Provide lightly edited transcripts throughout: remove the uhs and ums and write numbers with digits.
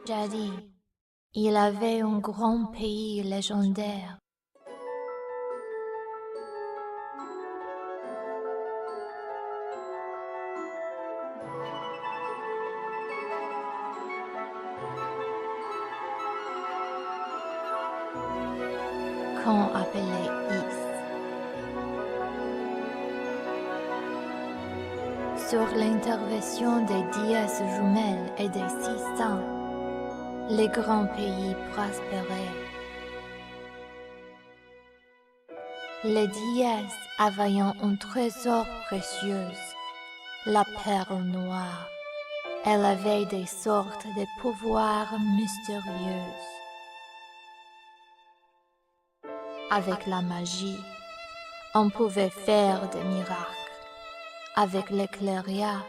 Jadis, il avait un grand pays légendaire. Qu'on appelait Is. Sur l'intervention des déesses jumelles et des six saints, les grands pays prospéraient. Les déesses avaient un trésor précieux, la perle noire. Elle avait des sortes de pouvoirs mystérieux. Avec la magie, on pouvait faire des miracles. Avec l'éclairia,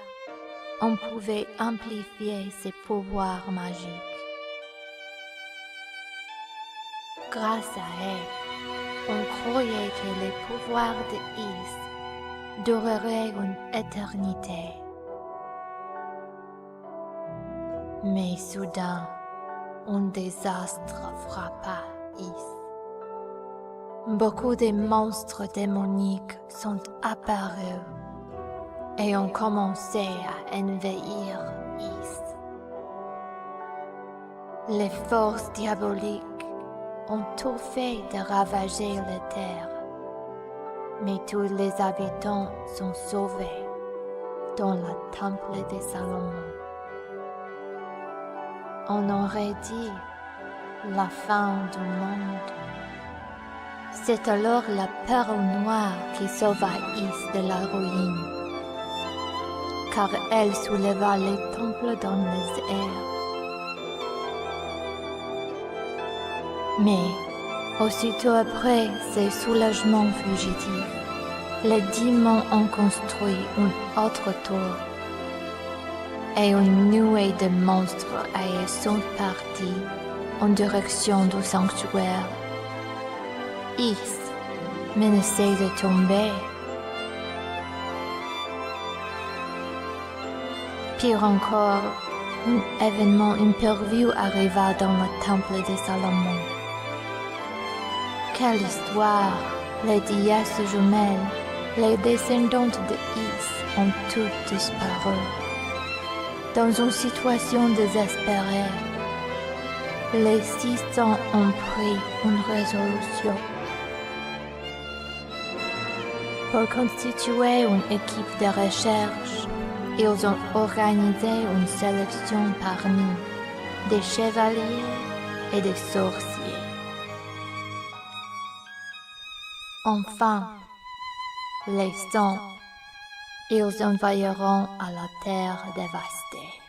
on pouvait amplifier ses pouvoirs magiques. Grâce à elle, on croyait que les pouvoirs de Is dureraient une éternité. Mais soudain, un désastre frappa Is. Beaucoup de monstres démoniques sont apparus et ont commencé à envahir Is. Les forces diaboliques ont tout fait de ravager la terre, mais tous les habitants sont sauvés dans le temple de Salomon. On aurait dit la fin du monde. C'est alors la perle noire qui sauva Is de la ruine, car elle souleva les temples dans les airs. Mais, aussitôt après ces soulagements fugitifs, les démons ont construit une autre tour, et une nuée de monstres sont partis en direction du sanctuaire. Is menaçait de tomber. Pire encore, un événement imprévu arriva dans le temple de Salomon. Quelle histoire! Les déesses jumelles, les descendantes de Is, ont toutes disparu. Dans une situation désespérée, les 600 ont pris une résolution. Pour constituer une équipe de recherche, ils ont organisé une sélection parmi des chevaliers et des sorciers. Enfin, les 100, ils envahiront à la terre dévastée.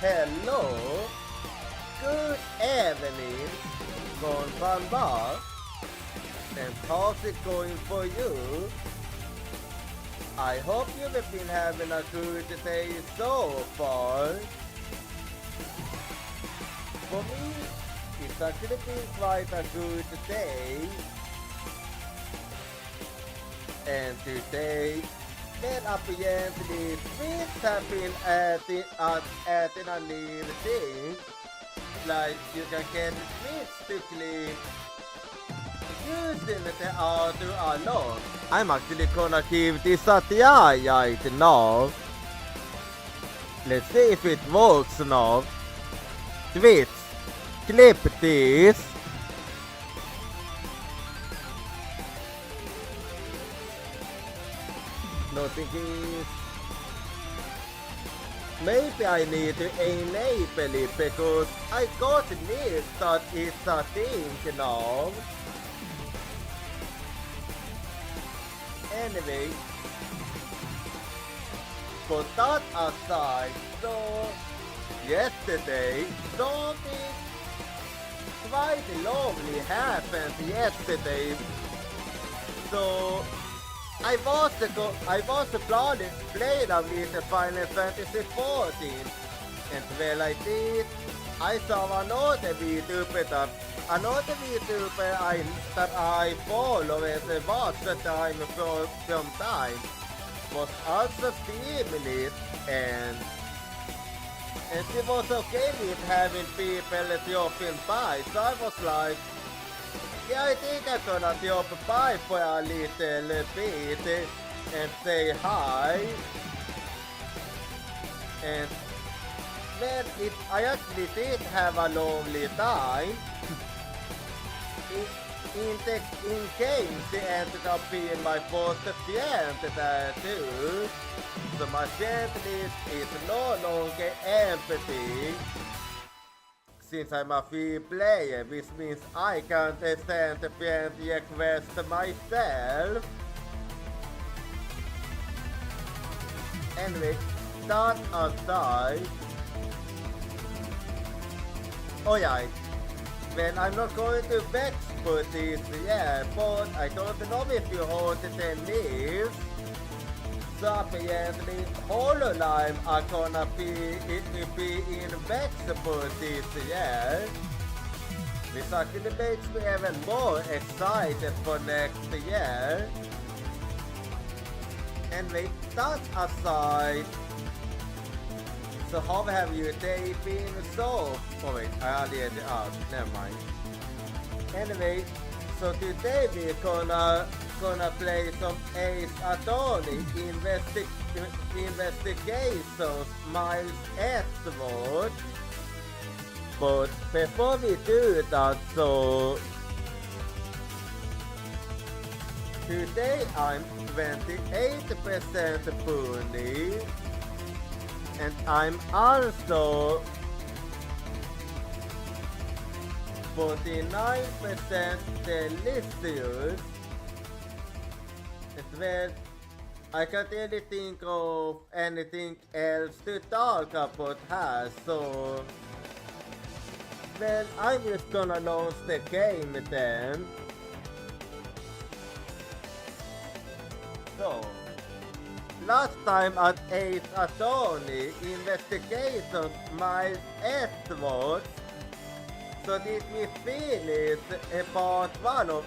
hello, good evening, konbanwa, and how's it going for you? I hope you've been having a good day so far. For me, it's actually been quite a good day. And today, then apparently Swedes have been adding a new thing. Like you can get Swedes to clean using the auto alone. I'm actually gonna give this a try right now. Let's see if it works now. Swedes, clip this. Nothing is... Maybe I need to enable it because I got news that it's a thing now. Anyway, put that aside, so yesterday something quite lovely happened yesterday. So I was planning playing a bit Final Fantasy 14, and when I did, I saw another VTuber that I follow and watch the time from time was also streaming it, and she was okay with having people dropping by, so I was like, yeah, I think I'm gonna drop by for a little bit and say hi. And then I actually did have a lovely time. In game, she ended up being my first friend there too. So my friend list is no longer empty. Since I'm a free player, which means I can't send a friend request myself. Anyway, that aside. Alright, well, I'm not going to vex for this yet, but I don't know if you heard the news. So apparently, HoloLime are gonna be in Vexable this year, which actually makes me even more excited for next year. Anyway, that aside, so how have your day been so? Oh wait, I already asked, never mind. Anyway, so today we're gonna play some Ace Attorney Investigations Miles Edward. But before we do that, so today I'm 28% pony, and I'm also 49% delicious. Well, I can't really think of anything else to talk about her, so well, I'm just gonna launch the game then. So, last time at Ace Attorney Investigations Miles Edwards, so did we finish part 1 of...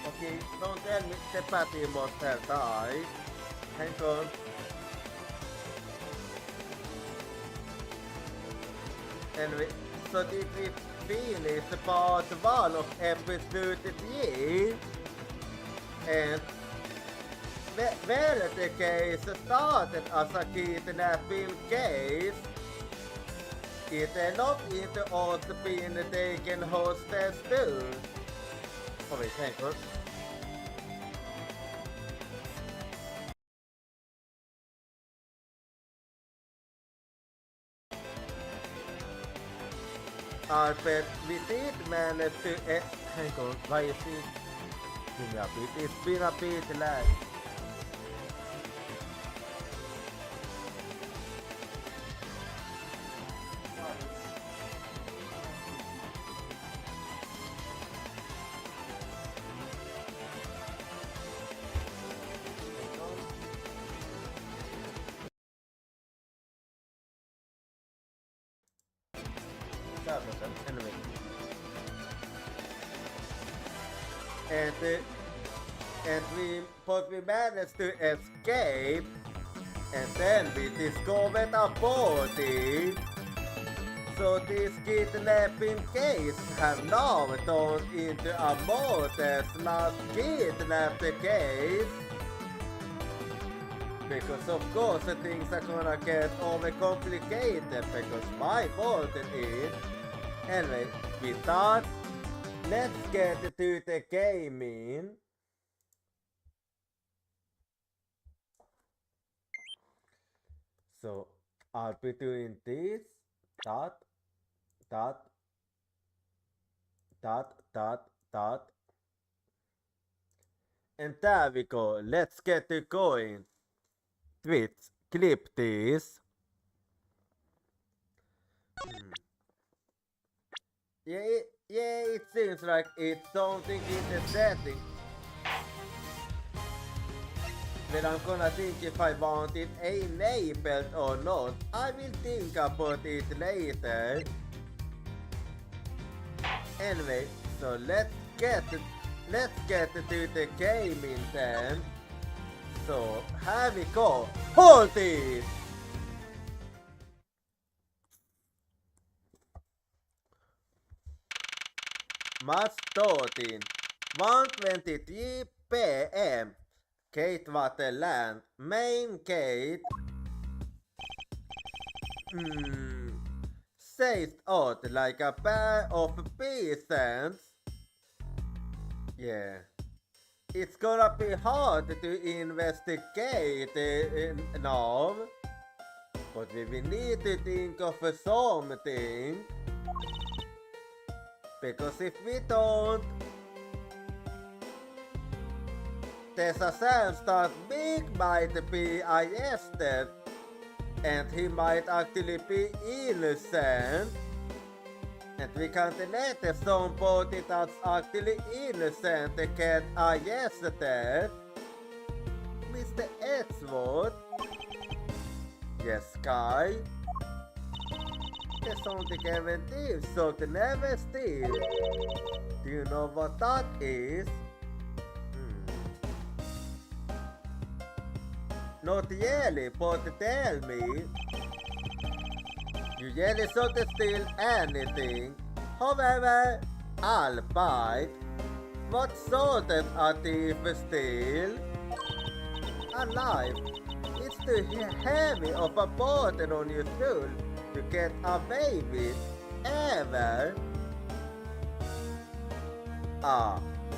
Okay, don't tell me the party must have died. Hang on. Anyway, so did we finish part 1 of episode 3? And well, the case started as a kidnapping case. It ended up into also being taken hostage too. Oh wait, hang on. But we did manage to... hang on, why is it Give me a bit. It's been a bit lag. Anyway. But we managed to escape, and then we discovered a body. So this kidnapping case have now turned into a murder/kidnapped case. Because of course things are gonna get overcomplicated because my fault it is. Anyway, we thought, let's get to the gaming. So I'll be doing this, dot, dot, dot, dot, dot. And there we go. Let's get it going. Twitch, clip this. Yeah, it seems like it's something in the setting. But I'm gonna think if I want it enabled or not. I will think about it later. Anyway, so let's get to the gaming then. So here we go. Hold it! March 13, 1:23 p.m. Waterland, main gate. Says out like a pair of peasants. Yeah. It's gonna be hard to investigate now. But we will need to think of something. Because if we don't, there's a chance that Big might be arrested and he might actually be innocent. And we can't let somebody that's actually innocent get arrested. Mr. Edgewood? Yes, Sky? There's something everything should never steal. Do you know what that is? Not really, but tell me. You really shouldn't steal anything. However, I'll buy. What shouldn't a thief steal? A life. It's too heavy of a burden on your soul to get away with, ever.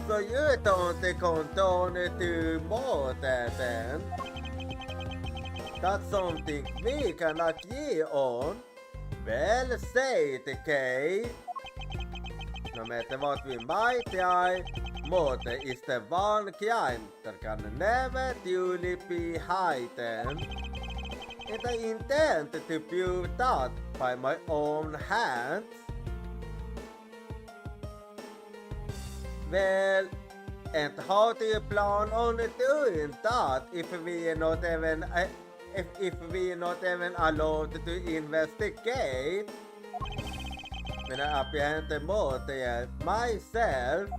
So you don't condone to murder then? That's something we can agree on. Well said, Kay. No matter what we might try, murder is the one crime that can never truly be hidden. And I intend to prove that by my own hands. Well, and how do you plan on doing that if we are not even allowed to investigate? When I apprehend the murderer myself,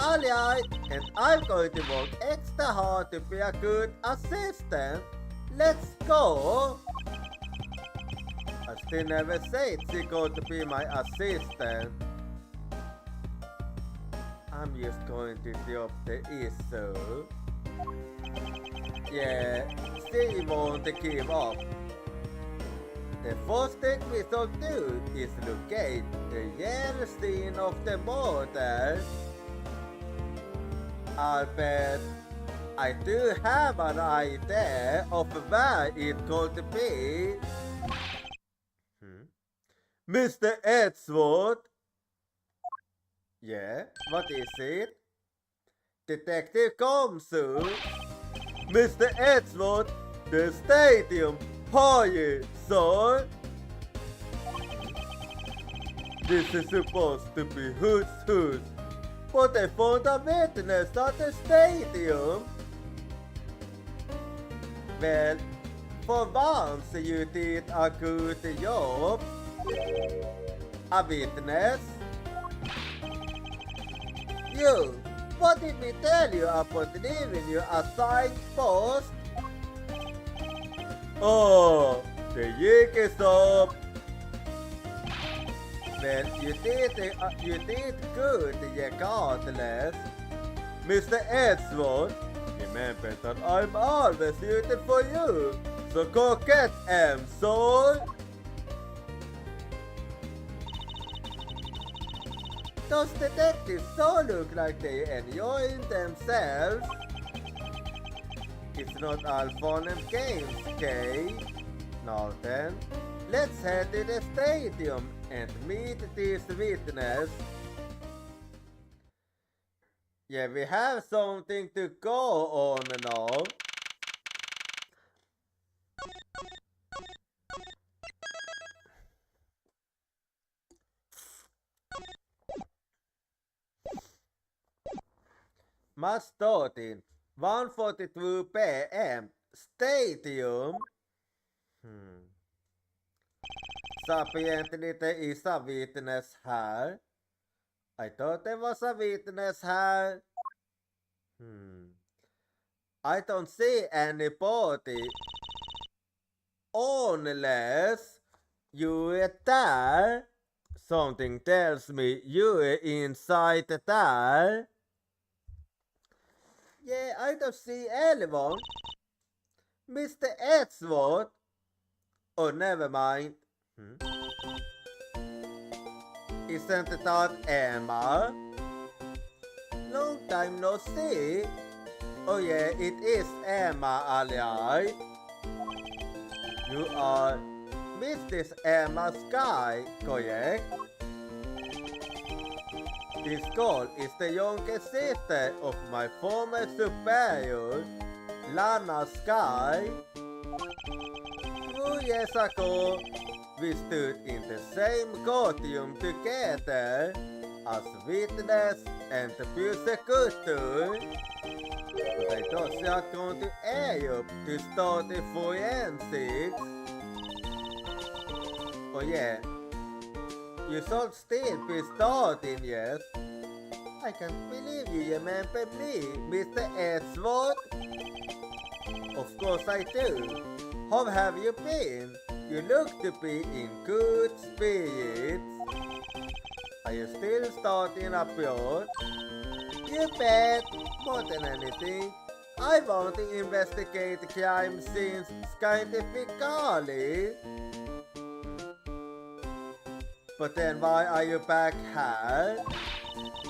alright, and I'm going to work extra hard to be a good assistant. Let's go! I still never said she's going to be my assistant. I'm just going to drop the issue. Yeah, she won't give up. The first thing we should do is locate the real scene of the murder. I'll bet I do have an idea of where it could be. Mr. Edgewood? Yeah, what is it? detective comes soon. Mr. Edgeworth, the stadium. Hiya, sir. This is supposed to be Hoot's, but I found a witness at the stadium. Well, for once you did a good job. A witness? You, what did we tell you about leaving you a signpost? Oh, the jig is up. Well, you did good regardless. Mr. Edgeworth, remember that I'm always rooting for you, so go get him, son! Those detectives so look like they're enjoying themselves. It's not all fun and games, Kay. Now then, let's head to the stadium and meet this witness. Yeah, we have something to go on now. Must start in 1:42 p.m. Stadium. Så apparently there is a witness here. I thought there was a witness here. I don't see anybody. Unless you're there. Something tells me you're inside there. Yeah, I don't see anyone. Mr. Edgeworth. Oh, never mind. Isn't that Emma? Long time no see. Oh yeah, it is Emma, alright. You are Mrs. Emma Sky, correct? This girl is the youngest sister of my former superior, Lana Sky. 2 years ago, we stood in the same courtroom together as witness and prosecutor. But I thought she had gone to Europe to study forensics. Oh yeah, you should still be studying, yes? I can't believe you remember me, Mr. Edgeworth. Of course I do. How have you been? You look to be in good spirits. Are you still studying abroad? You bet! More than anything, I want to investigate crime scenes scientifically. But then why are you back here?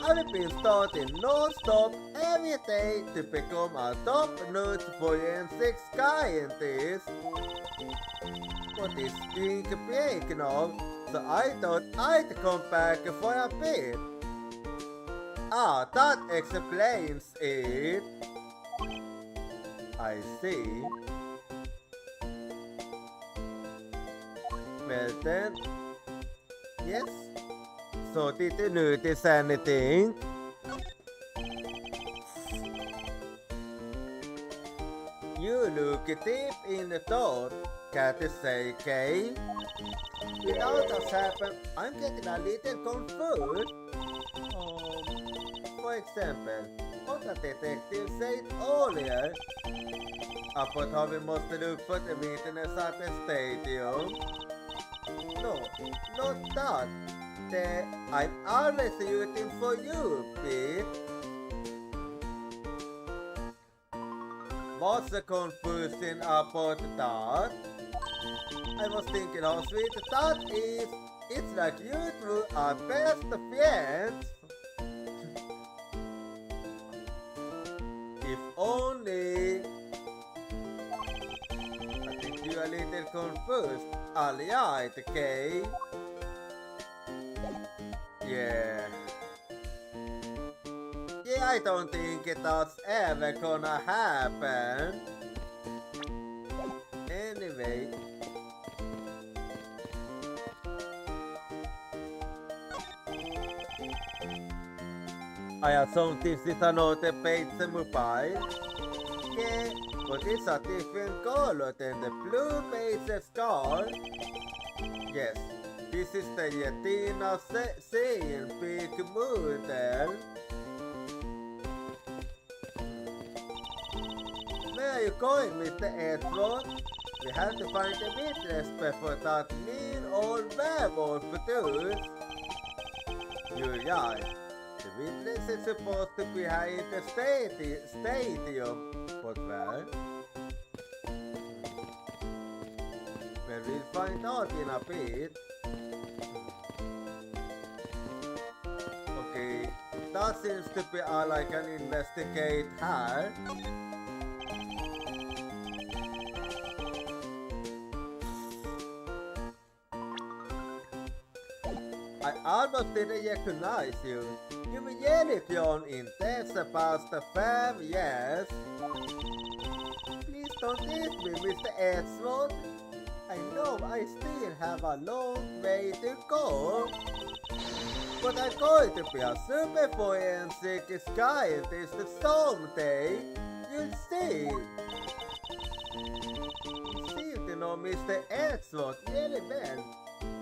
I've been studying non-stop every day to become a top-notch forensic scientist. But it's spring break now, so I thought I'd come back for a bit. Ah, that explains it. I see. Well then, yes. So did you notice anything? You look deep in thought, can't you say, Kay? Without us happen, I'm getting a little confused. For example, what the detective said earlier about how we must look for the witness at the stadium. No, not that. I'm always rooting for you, Pete. What's the confusion about that? I was thinking how sweet that is. It's like you two are best friends. If only. I think you're a little confused. Alright, okay? Yeah, I don't think that's ever gonna happen. Anyway. I have something that not a page mobile. Yeah, but it's a different color than the blue page scar. Yes, this is the Yetina saying big model. Where are you going, Mr. Edward? We have to find a witness before that mean old werewolf does. You're right. The witness is supposed to be here in the stadium, but where? Well, we'll find out in a bit. Okay, that seems to be all I can investigate here. I almost didn't recognize you. You were unicorn in That's About the 5 years. Please don't tease me, Mr. Edward. I know I still have a long way to go. But I'm going to be a super forensic scientist someday. You'll see. You seem to know Mr. Edward really well.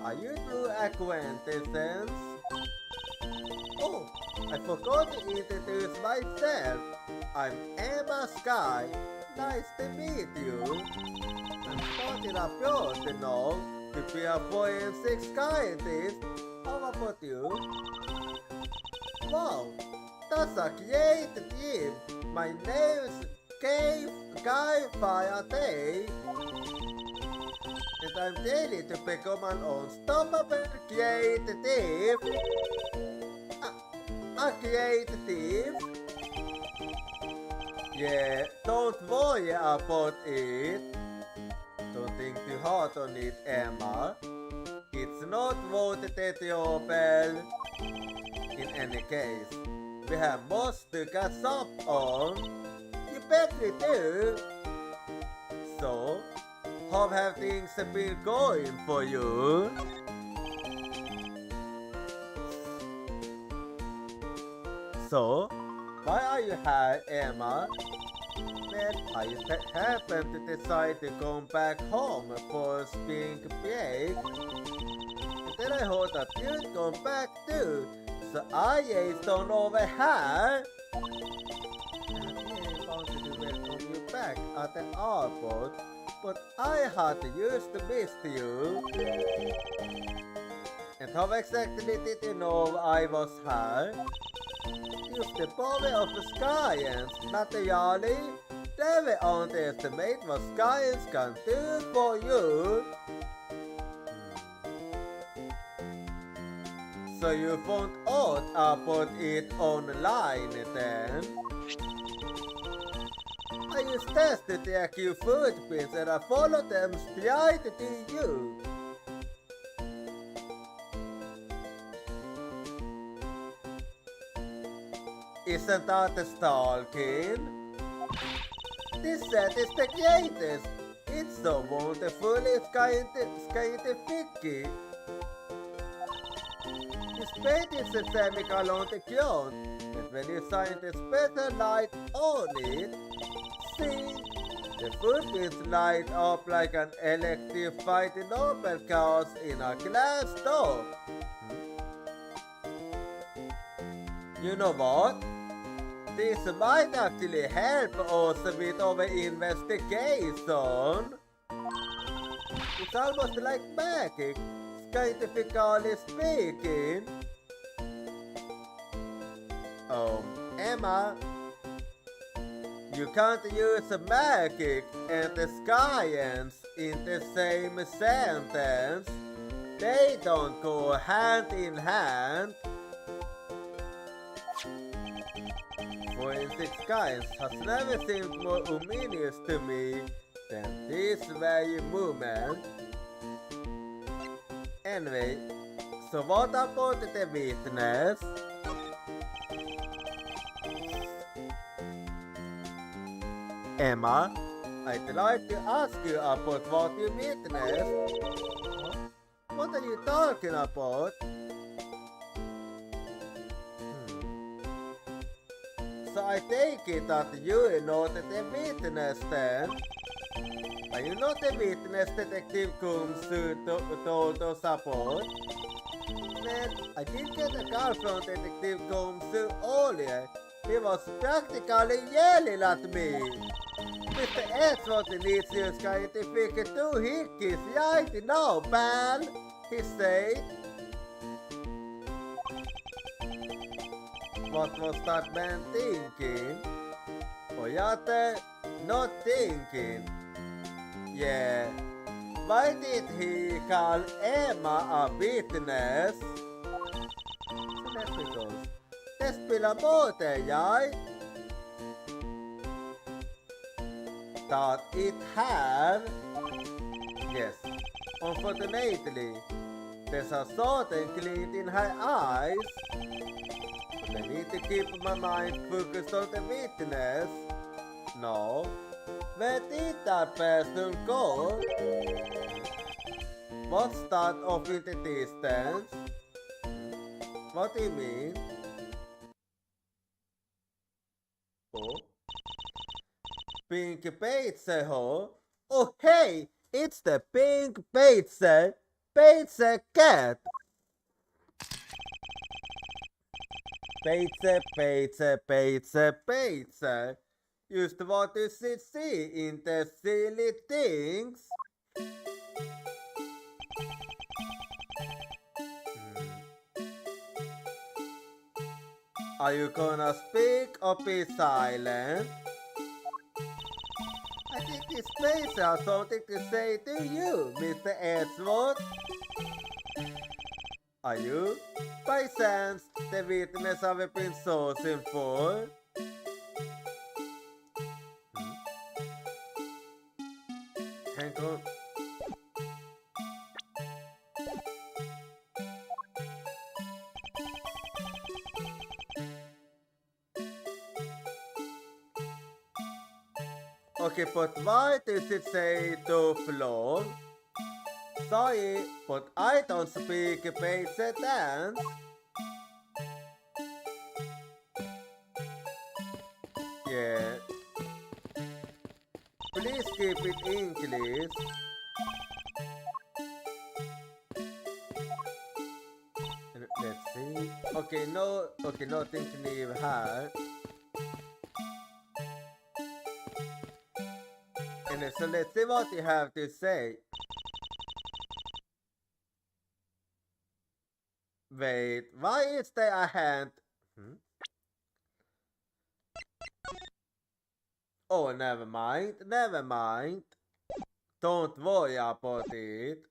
Are you two acquaintances? Oh, I forgot to introduce myself. I'm Emma Sky. Nice to meet you. I'm starting a project now to be a forensic scientist. How about you? Wow, that's a great team. My name's Guy Faraday. And I'm ready to become an unstoppable creative. A creative? Yeah, don't worry about it. Don't think too hard on it, Emma. It's not worth the trouble. In any case, we have most to catch up on. You bet we do. So, how have things been going for you? So, why are you here, Emma? Well, I happened to decide to come back home for spring break. And then I heard that you'd come back too, so I raced on over here. And I wanted to welcome you back at the airport, but I had used to miss you. And how exactly did you know I was here? Use the power of science, not really. Never underestimate what science can do for you. So you found out about it online then? I used tests to take your footprints and I followed them straight to you. Isn't that the stalking? This set is the greatest. It's so wonderful, it's kind of picky. This paint is systemical on the ground, and when you shine the special light on it, see, the footprints light up like an electrified Nobel cars in a glass door. You know what? This might actually help us with our investigation. It's almost like magic, scientifically speaking. Emma, you can't use magic and the science in the same sentence. They don't go hand in hand. Forensic science has never seemed more ominous to me than this very moment. Anyway, so what about the witness? Emma, I'd like to ask you about what you witnessed. What are you talking about? So I take it that you are not a witness then? Are you not a witness, Detective Coombs told us about? Man, I did get a call from Detective Coombs earlier. He was practically yelling at me. Mr. Edgewater needs you scientific 2 hickeys right now, man, he said. What was that man thinking? Oyate, not thinking. Yeah. Why did he call Emma a witness? Så lätt förstås. Det spelar båten, jag. That it have. Yes. Unfortunately, there's a certain glint in her eyes. I need to keep my mind focused on the witness. No. Where did that person go? What's that off in the distance? What do you mean? Oh. Pink pizza, huh? Oh hey! It's the pink pizza! Pizza cat! Pizza, pizza, pizza, pizza! Just what you should see in the silly things. Are you gonna speak or be silent? I think this place has something to say to you, Mr. Edgeworth. Are you, by chance, the witness I've been sourcing for? Hang on. Okay, but why does it say to floor? Sorry, but I don't speak basic dance. Yeah. Please keep it English. Let's see. Okay, nothing to leave here. And so let's see what you have to say. Wait, why is there a hand? Oh, never mind. Don't worry about it.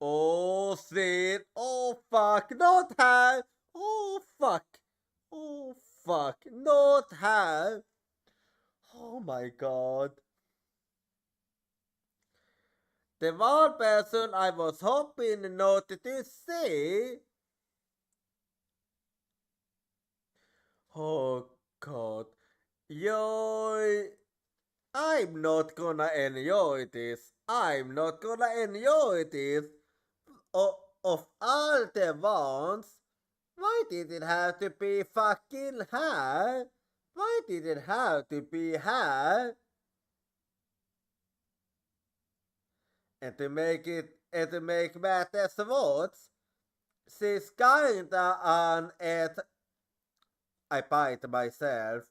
Oh shit, oh fuck, not her. Oh fuck, not her. Oh my god. The one person I was hoping not to see. Oh god. Yo, I'm not gonna enjoy this. Of all the ones, why did it have to be fucking her? Why did it have to be her? And to make matters worse, she's kinda on it. I bite myself.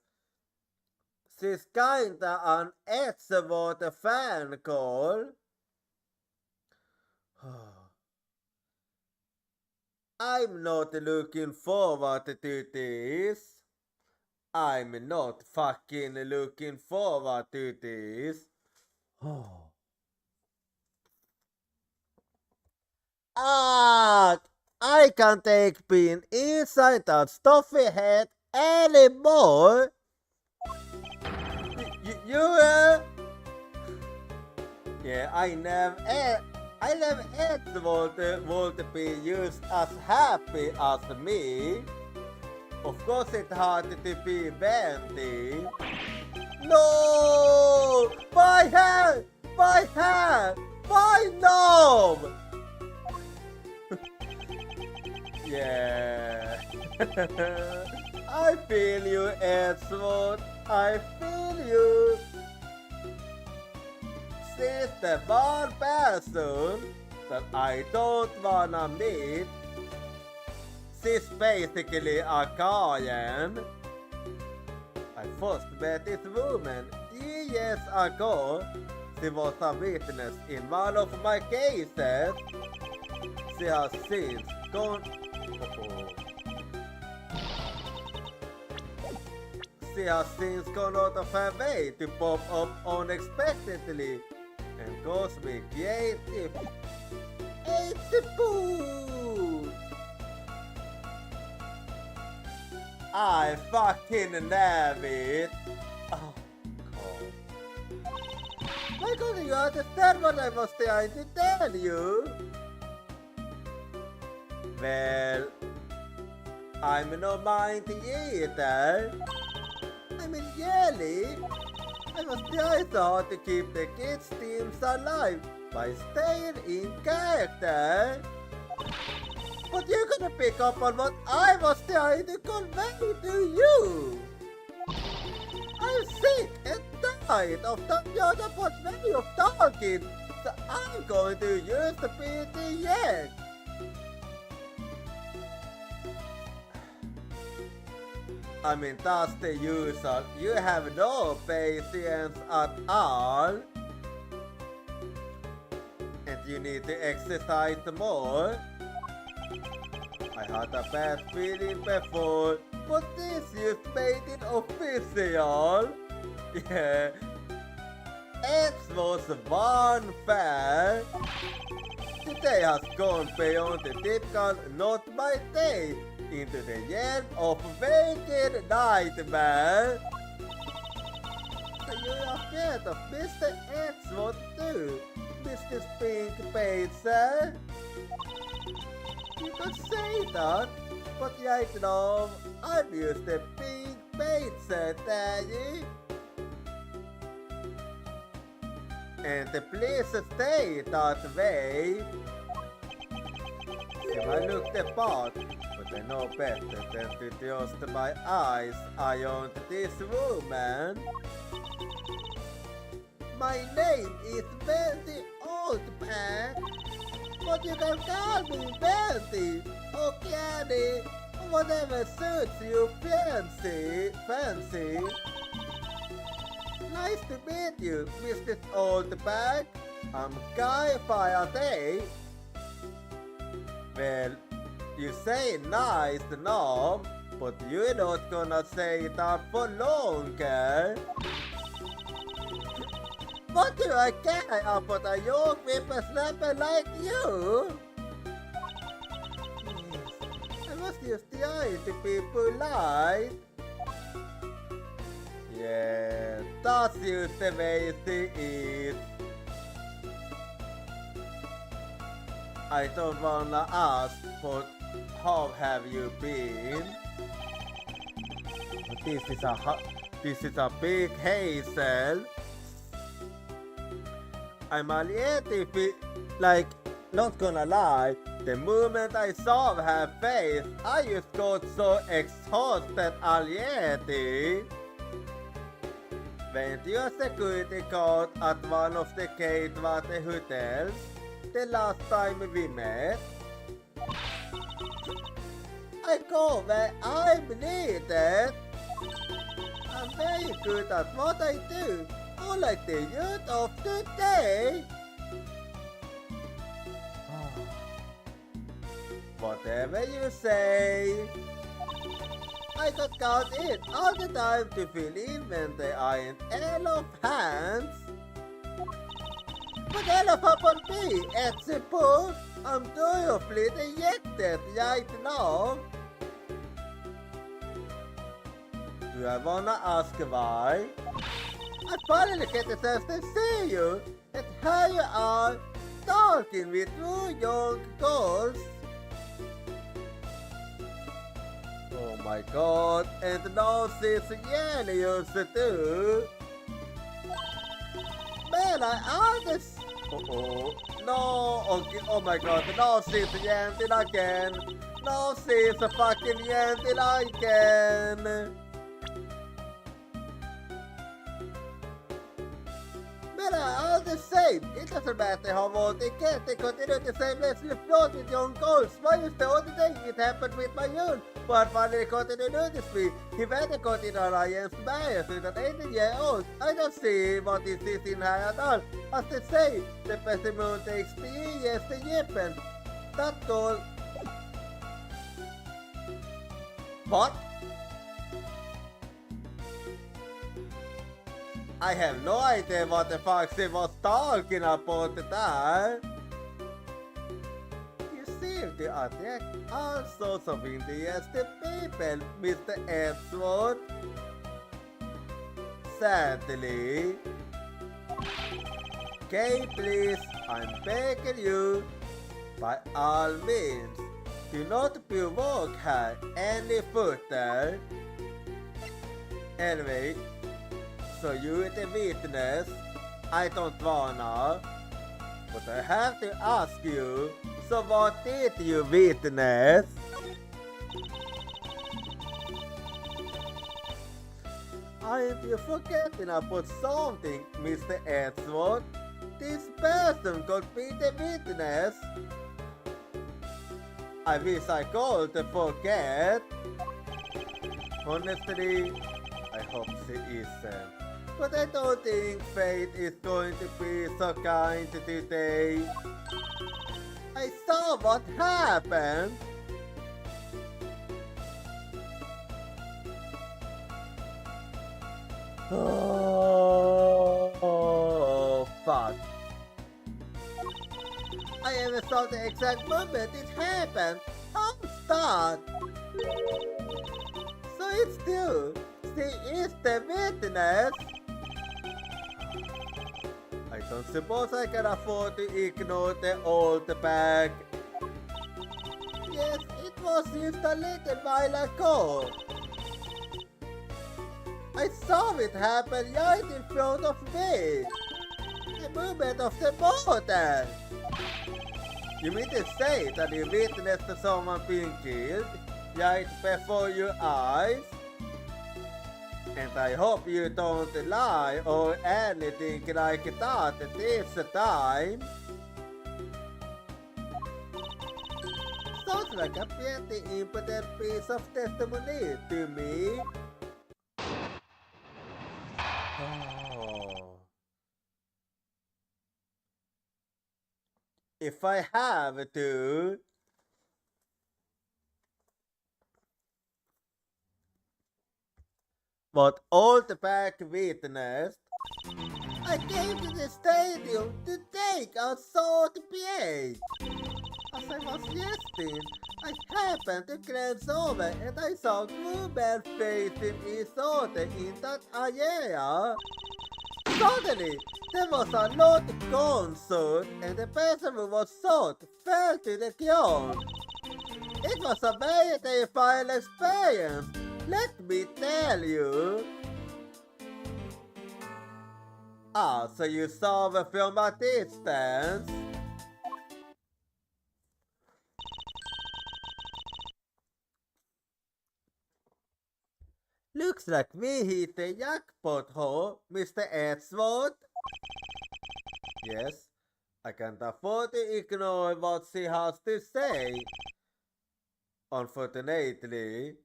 She's kinda on Edgewater fan call. I'm not looking forward to this. I'm not fucking looking forward to this. I can't take being inside that stuffy head anymore. Yeah, I never. I love it won't be just as happy as me. Of course it had to be Wendy. No! My hair! My hair! My nose! Yeah. I feel you, Edward. I feel you. She's the one person that I don't wanna meet. She's basically a Cayenne. I first met this woman 3 years ago. She was a witness in one of my cases. She has since gone. She has since gone out of her way to pop up unexpectedly and cause me great food. I fucking love it. Oh god. Why couldn't you understand what I was trying to tell you? Well, I'm no mind eater. I mean, really, I was trying so hard to keep the kids' teams alive by staying in character. But you're gonna pick up on what I was trying to convey to you. I'm sick and tired of the other way of talking, so I'm going to use the PT yet. I mean, that's the usual. You have no patience at all. And you need to exercise more. I had a bad feeling before, but this just made it official. Yeah. It was one fair. Today has gone beyond the typical not my day into the realm of waking nightmare. So you're afraid of Mr. Edward too, Mr. Pink Pizza? You could say that, but right now, I'm used to Pink Pizza, Daddy. And please stay that way. If I look the part, but I know better than to trust my eyes on this woman. My name is Wendy Oldback, but you can call me Wendy, or Candy, or whatever suits you fancy. Nice to meet you, Mr. Oldback. I'm Guy Faraday. Well, you say nice enough, but you're not gonna say that for longer. What do I care about a young whippersnapper like you? I was just trying to be polite. Yeah, that's just the way she is. I don't wanna ask, but how have you been? This is a big hazel. I'm a little like, not gonna lie, the moment I saw her face, I just got so exhausted already. Went your security guard at one of the Gateway hotels the last time we met? I go where I'm needed. I'm very good at what I do, unlike the youth of today. Whatever you say. I got caught in all the time to fill in when they aren't elephants. But elephant on me, Etsipo. I'm thoroughly dejected right now. Do I wanna ask why? I finally get a chance to see you, and here you are, talking with two young girls. Oh my god, and now she's genius too. Man, I understand. Oh, no, okay, oh my god, now she's yanting again. Now she's fucking yanting again. Men are all the same. It doesn't matter how old they get. They continue the same as you float with your own goals. Why is the only thing it happened with my youth? But finally continue notice me. He went and got in alliance marriage with an 18-year-old. I don't see what is this in her at all. As they say, the pessimum experience the yippen. That's all. What? I have no idea what the fuck she was talking about there. You seem to attack all sorts of interesting people, Mr. Edward. Sadly. Okay, please, I'm begging you, by all means, do not provoke her any further. Anyway, so you the witness, I don't wanna, but I have to ask you, so what did you witness? Aren't you forgetting about something, Mr. Edward? This person could be the witness. I wish I could forget. Honestly, I hope she isn't. But I don't think fate is going to be so kind today. I saw what happened. Oh, fuck. I ever saw the exact moment it happened. How's that? So it's true. She is the witness. I don't suppose I can afford to ignore the old bag. Yes, it was just a little while ago. I saw it happen right in front of me. The movement of the border. You mean to say that you witnessed someone being killed right before your eyes? And I hope you don't lie or anything like that this time. Sounds like a pretty important piece of testimony to me. Oh. If I have to, what Oldback witnessed, I came to the stadium to take a short break. As I was resting, I happened to glance over and I saw women facing each other in that area. Suddenly, there was a loud gunshot and the person who was shot fell to the ground. It was a very terrifying experience, let me tell you. Ah, so you saw the film at distance? Looks like we hit the jackpot hole, Mr. Edward. Yes, I can't afford to ignore what she has to say. Unfortunately.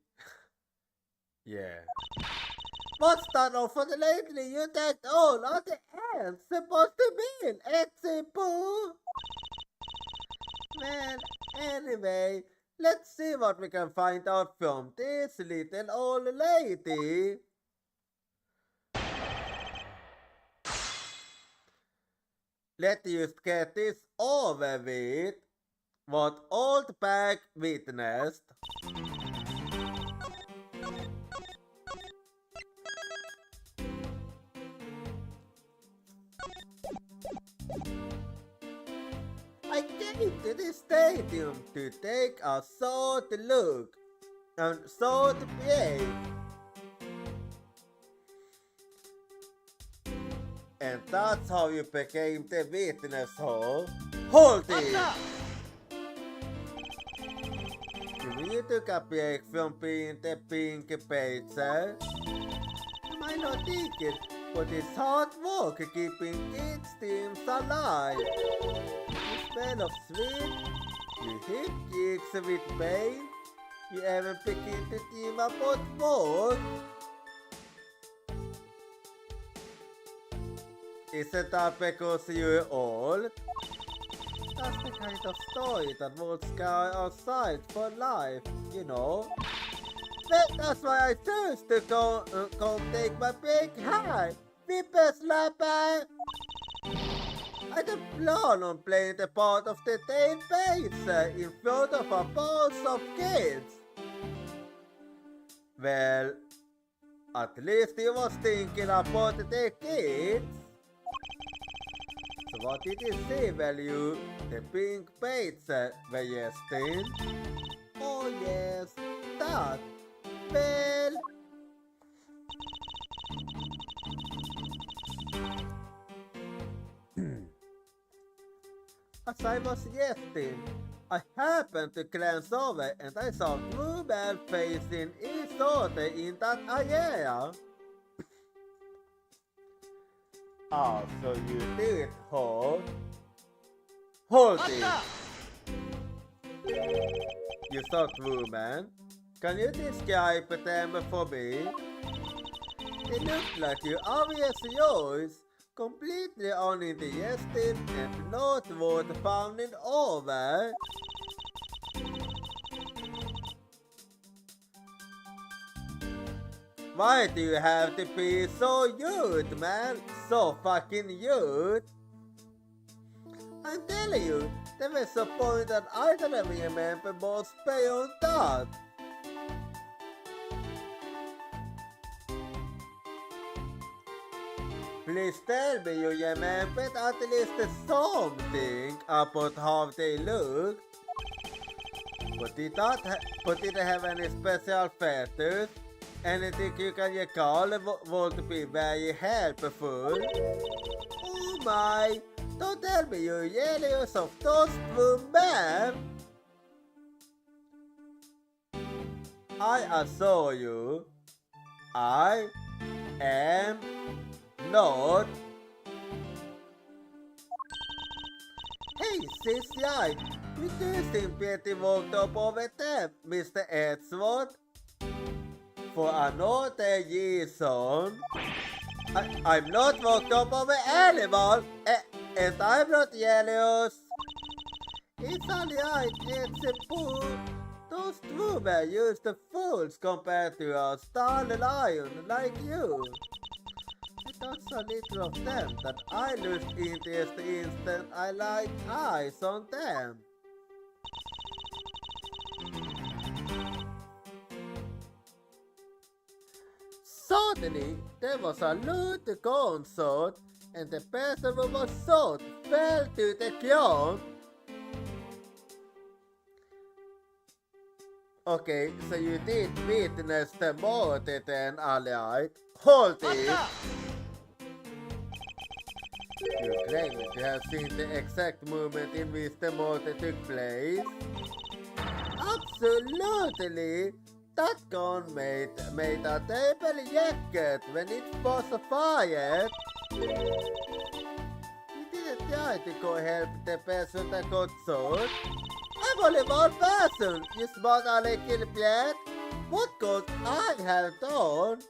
Yeah. What's that unfortunately? You take all of the ends supposed to mean, Etsy Boo? Man, anyway, let's see what we can find out from this little old lady. Let's just get this over with. What Oldback witnessed. came to the stadium to take a short look and short break. And that's how you became the witness, huh? Hold it! You took a break from being the pink pager. Might not think it, but it's hard work keeping kids' teams alive. You smell of sweat, you hit kicks with pain, you even begin to team up at work. Isn't that because you're old? That's the kind of story that would scar outside for life, you know. But that's why I chose to go take my break high. Whippersnapper! I don't plan on playing the part of the tail pacer in front of a bunch of kids. Well, at least he was thinking about the kids. So what did you say, value? The pink pager were yesterday? Oh yes, that. Well, as I was yesting, I happened to glance over and I saw two men facing each other in that area. Ah, so you did, huh? Hold it! You saw two men? Can you describe them for me? They look like your obvious yours, completely uninterested and not worth pounding over. Why do you have to be so rude, man? So fucking rude. I'm telling you, there was a point that I don't even remember was beyond that. Please tell me you remembered at least something about how they look. But did they have any special features? Anything you can recall would be very helpful. Oh my! Don't tell me you're jealous of those two men! I assure you, I am not. Hey, sis, you do seem pretty worked up over them, Mr. Edgeworth. For another reason, I'm not worked up over anyone, and I'm not jealous. It's alright, it's a fool. Those two were used to fools compared to a star lion like you. It got so little of them that I lose interest the instant I light eyes on them. Suddenly, there was a loud gunshot, and the person who was shot fell to the ground. Okay, so you did witness the murder then, alright? Hold it! You claim that you have seen the exact moment in which the murder took place? Absolutely! That gun made a terrible jacket when it was fired. You didn't try to go help the person that got shot. I'm only one person, you smart little brat. What could I have done?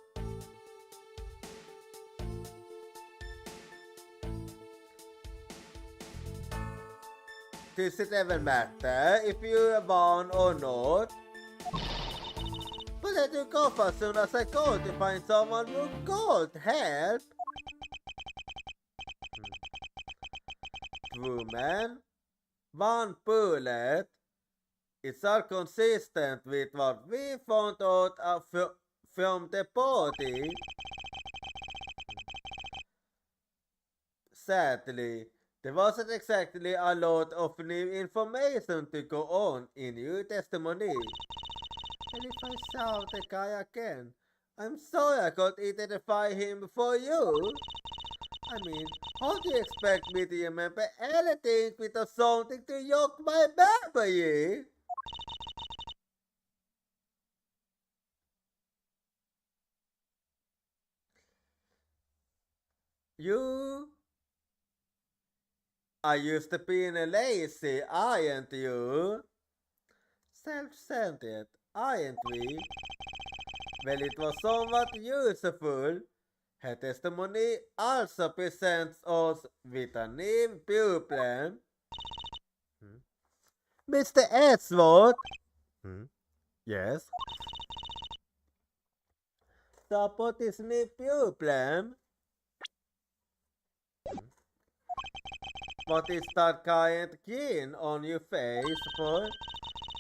Does it even matter if you won or not? But I took off as soon as I could to find someone who could help. True, man. One bullet. It's all consistent with what we found out from the body. Sadly, There wasn't exactly a lot of new information to go on in your testimony. And if I saw the guy again, I'm sorry I can't identify him for you. I mean, how do you expect me to remember anything without something to yoke my memory? You are used to being lazy, aren't you? Self-centered, aren't we? Well, it was somewhat useful. Her testimony also presents us with a new problem. Mr. Edgeworth? Yes? So what is the problem? What is that giant grin on your face for?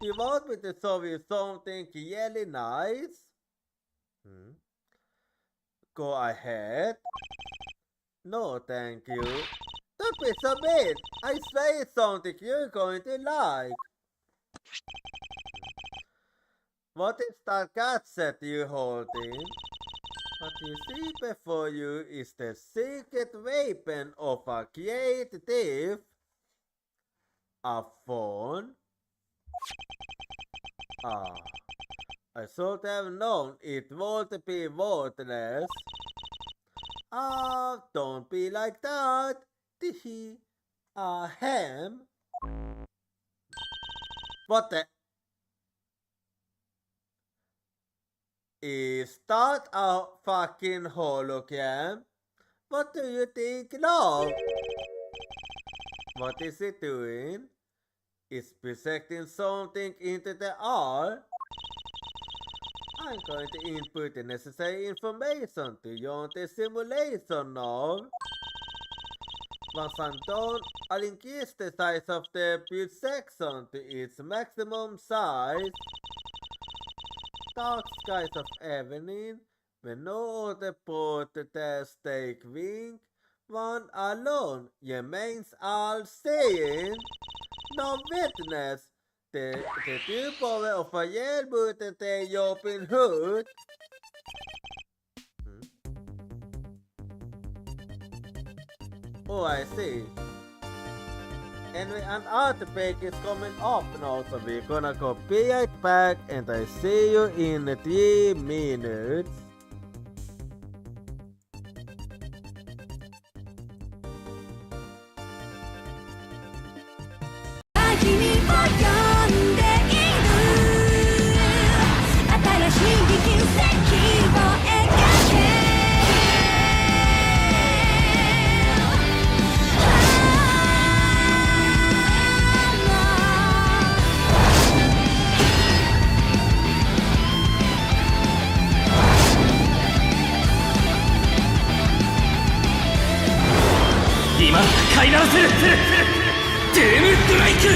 Do you want me to show you something really nice? Go ahead. No, thank you. Don't be so mean. I say it's something you're going to like. What is that gadget you're holding? What you see before you is the secret weapon of a great thief. A phone? I should have known it would be worthless. Don't be like that. Tihi. Ham. What the? Is that a fucking hologram? What do you think now? What is it doing? It's projecting something into the R. I'm going to input the necessary information to run the simulation now. Once I'm done, I'll increase the size of the projection to its maximum size. Dark skies of evening, when no other protesters take wing, one alone remains all seeing, no witness, the true power of a real mutant Robin Hood. Oh, I see. Anyway, an art break is coming up now, so we're gonna go be right back, and I see you in 3 minutes.今飼いならせるデームドライク奇跡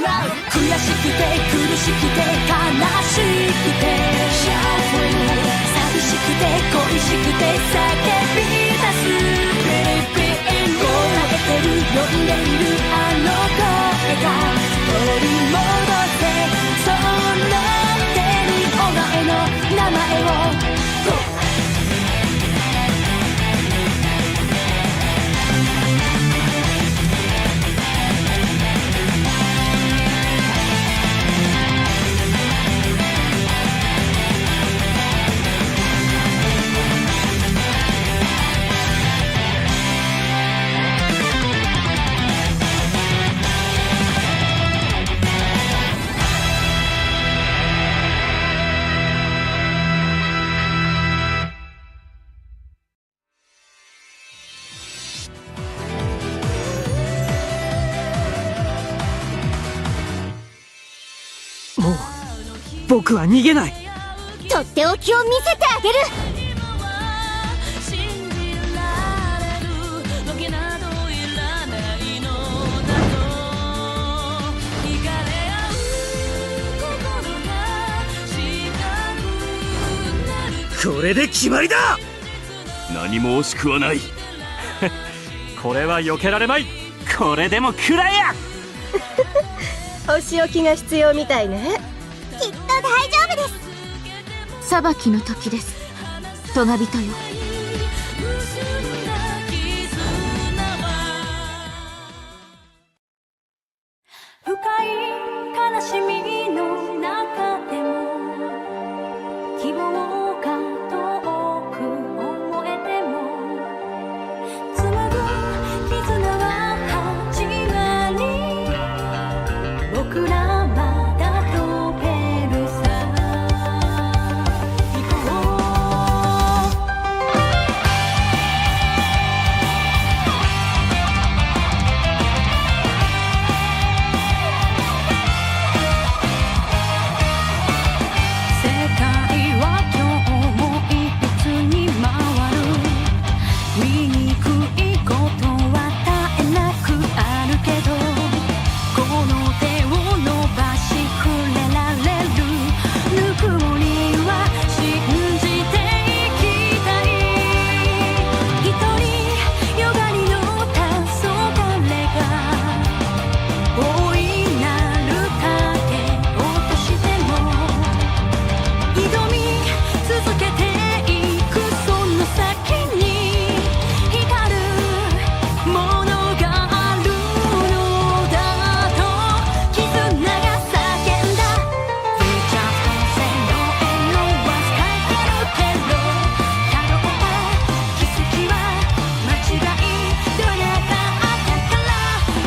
悔しくて苦しくて悲しくて寂しくて恋しくて叫び出す答えてる呼んでいるあの声が取り戻せその手にお前の名前をもう僕は逃げない。とっておきを見せてあげる。これで決まりだ。何も惜しくはない。これは避けられまい。これでも食らえや。お仕置きが必要みたいね。きっと大丈夫です。裁きの時です、トガ人よ。深い悲しみの中でも希望が遠く思えても紡ぐ絆は始まり僕らまだ飛べるさ行こう世界は今日も一つに回る醜いことは絶えなくあるけどこの手を伸ばしくれられるぬくもりは信じていきたい一人よがりの黄昏が大いなる影落としても挑み続けていくその先に光るものがあるのだと絆が叫んだ We just don't say no and no one's 書いてるけどたどった奇跡は間違いではなかったから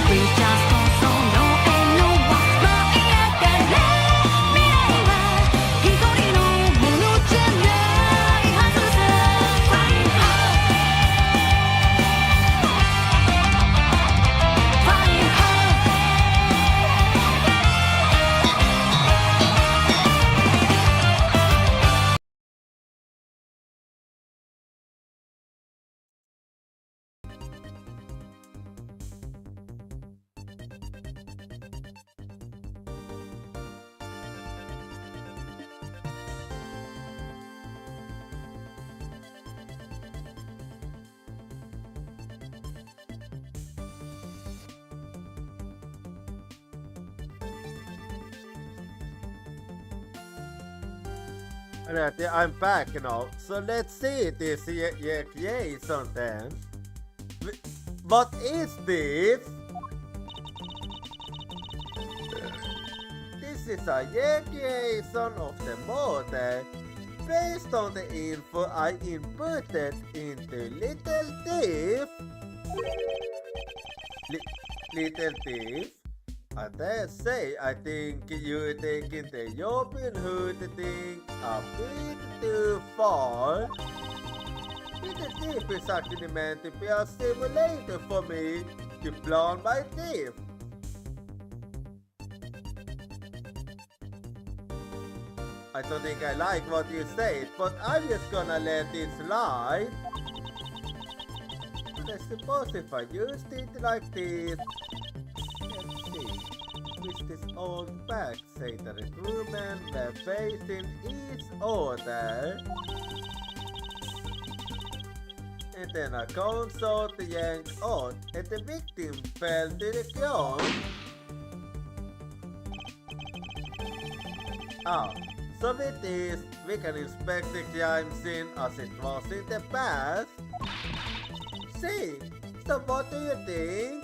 We just don't say no and no one's 舞い上がれ未来は一人のものじゃないはずさ Flying high Flying high Alright, I'm back now. So let's see this Jason then. What is this? This is a Jason of the model based on the info I inputted into Little Thief. Little Thief? I dare say I think you're taking the Robin Hood thing a bit too far. Little Thief is actually meant to be a simulator for me to plan my thief. I don't think I like what you said, but I'm just gonna let it slide. I suppose if I used it like this, let's see. with this old fact say that the women were facing each other. And then a gun shot yanked out and the victim fell to the ground. So with this, we can inspect the crime scene as it was in the past. See, so what do you think?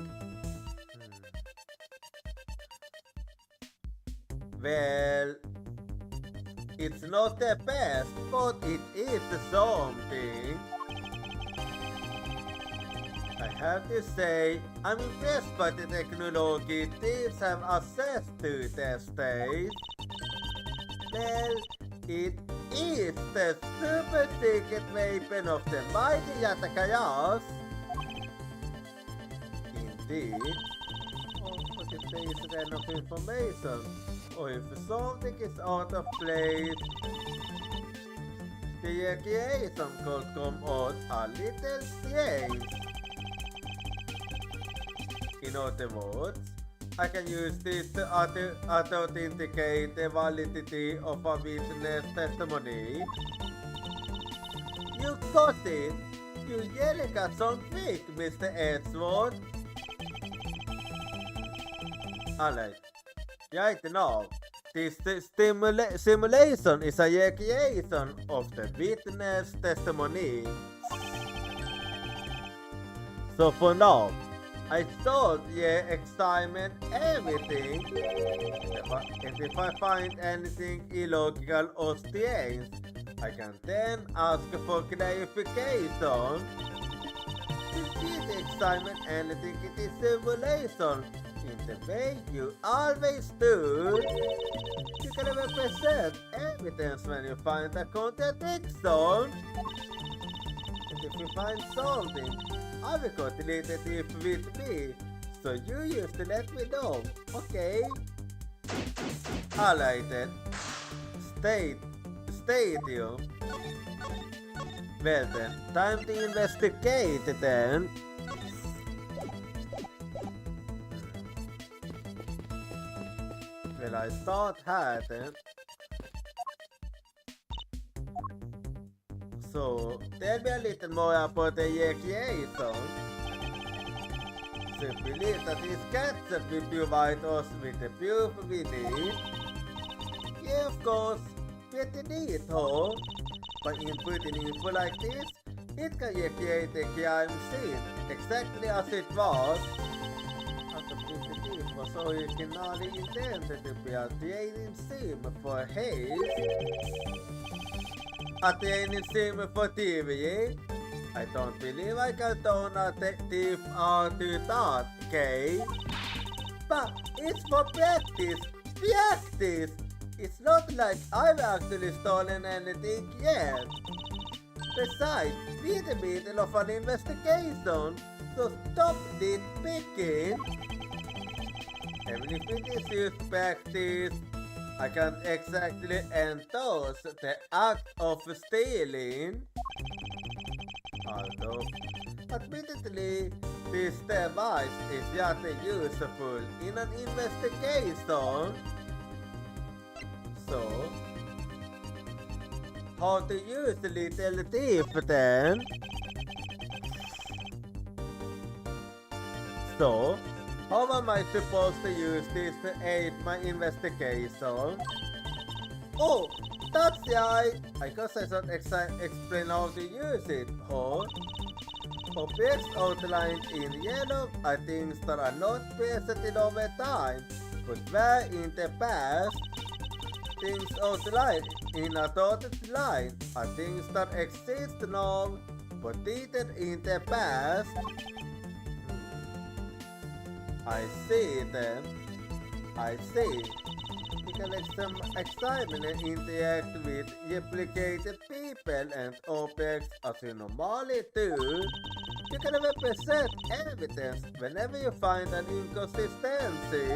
Well, it's not the best, but it is something. I have to say, I'm impressed by the technology thieves have access to these days. Well, it is the super secret weapon of the mighty Yatakaras. Indeed. But if there is enough information, or if something is out of place, the creation could come out a little strange. In other words, I can use this to authenticate the validity of a witness testimony. You got it! You really got some quick, Mr. Edgeworth. Alright, right now, this simulation is a recreation of the witness testimony. So for now, I thought you examine everything, and if I find anything illogical or strange, I can then ask for clarification. If you examine anything in this simulation in the way you always do, you can represent evidence when you find a contradiction. And if you find something, I will go delete it with me, so you used to let me know, okay? Alright then. Stadium. Well then, time to investigate then. Well, I start here then. So, tell me a little more about the recreation. So, believe that these cats will provide us with the proof we need. Yeah, of course, pretty neat, huh? By inputting info like this, it can recreate the crime scene exactly as it was. As a positive was originally intended to be a training sim for haste. A training sim for TV? I don't believe I can turn a thief out to that, okay? But it's for practice! Practice! It's not like I've actually stolen anything yet. Besides, we're in the middle of an investigation, so stop nitpicking. Even if it is used practice, I can't exactly endorse the act of stealing. Although, admittedly, this device is just useful in an investigation. So, how to use the little thief then? So, how am I supposed to use this to aid my investigation? Oh, that's right! I guess I should explain how to use it, huh? Objects outlined in yellow are things that are not present over time, but were in the past. Things outlined in a dotted line are things that exist now, but didn't in the past. I see then. I see. You can examine and interact with replicated people and objects as you normally do. You can represent evidence whenever you find an inconsistency.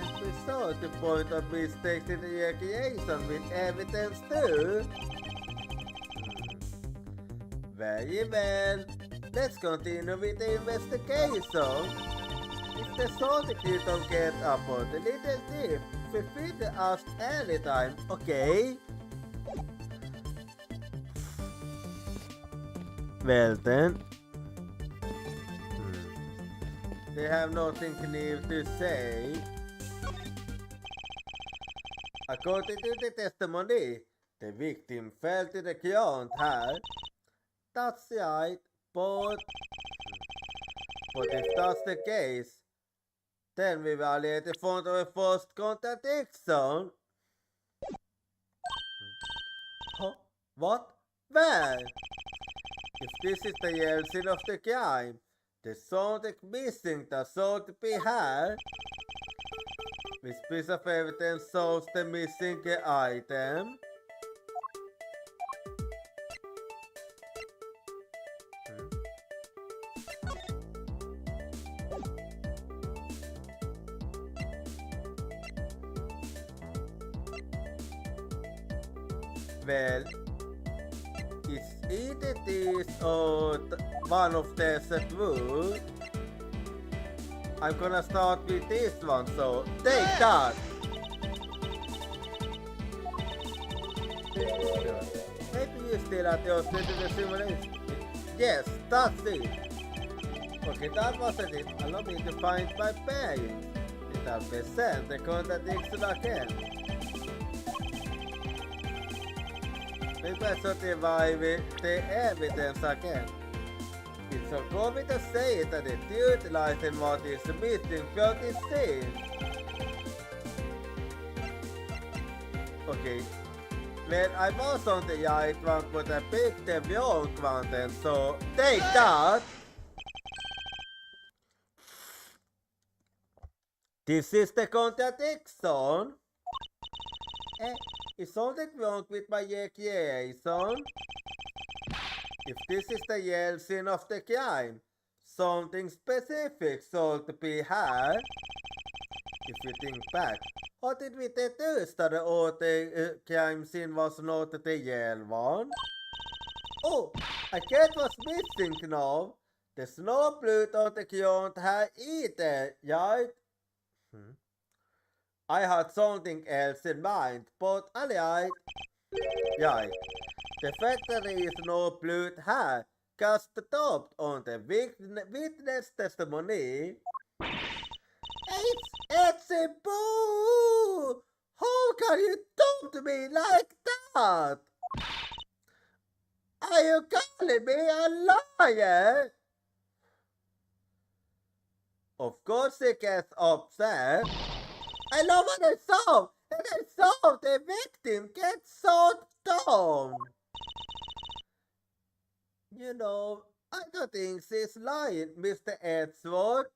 And result to point out mistakes in the recreation with evidence too. Very well. Let's continue with the investigation. If the salt you don't get up on the little tip, feel free to ask anytime, okay? Well then. They have nothing new to say. According to the testimony, the victim fell to the ground here. That's right, but if that's the case, then we violated front of a first contradiction. Huh? What? Where? If this is the Yeltsin of the crime, there's something missing that should be here. This piece of evidence shows the missing item. Well, it's either this or one of these true. I'm gonna start with this one, so take that! Maybe you still at your state of the simulation. Yes, that's it. Okay, that wasn't it. Allow me to find my bearings. It has been sent the contradiction again. Maybe I should revive the evidence again. It's so common to say that the truth lies in what is missing from the scene. Okay, well, I was on the right one, but I picked the wrong one then, so take that! This is the contradiction. Is something wrong with my equation? If this is the Yeltsin of the crime, something specific should be here. If you think back, how did we deduce that the crime scene was not the Yale one? Oh, I get what's missing now. There's no blood on the ground here either, right? I had something else in mind, but alright. Right. The fact that there is no blood here cast the doubt on the witness testimony. It's a boo! How can you talk to me like that? Are you calling me a liar? Of course he gets upset. I love what I saw! And I saw the victim get shot down! You know, I don't think she's lying, Mr. Edgeworth.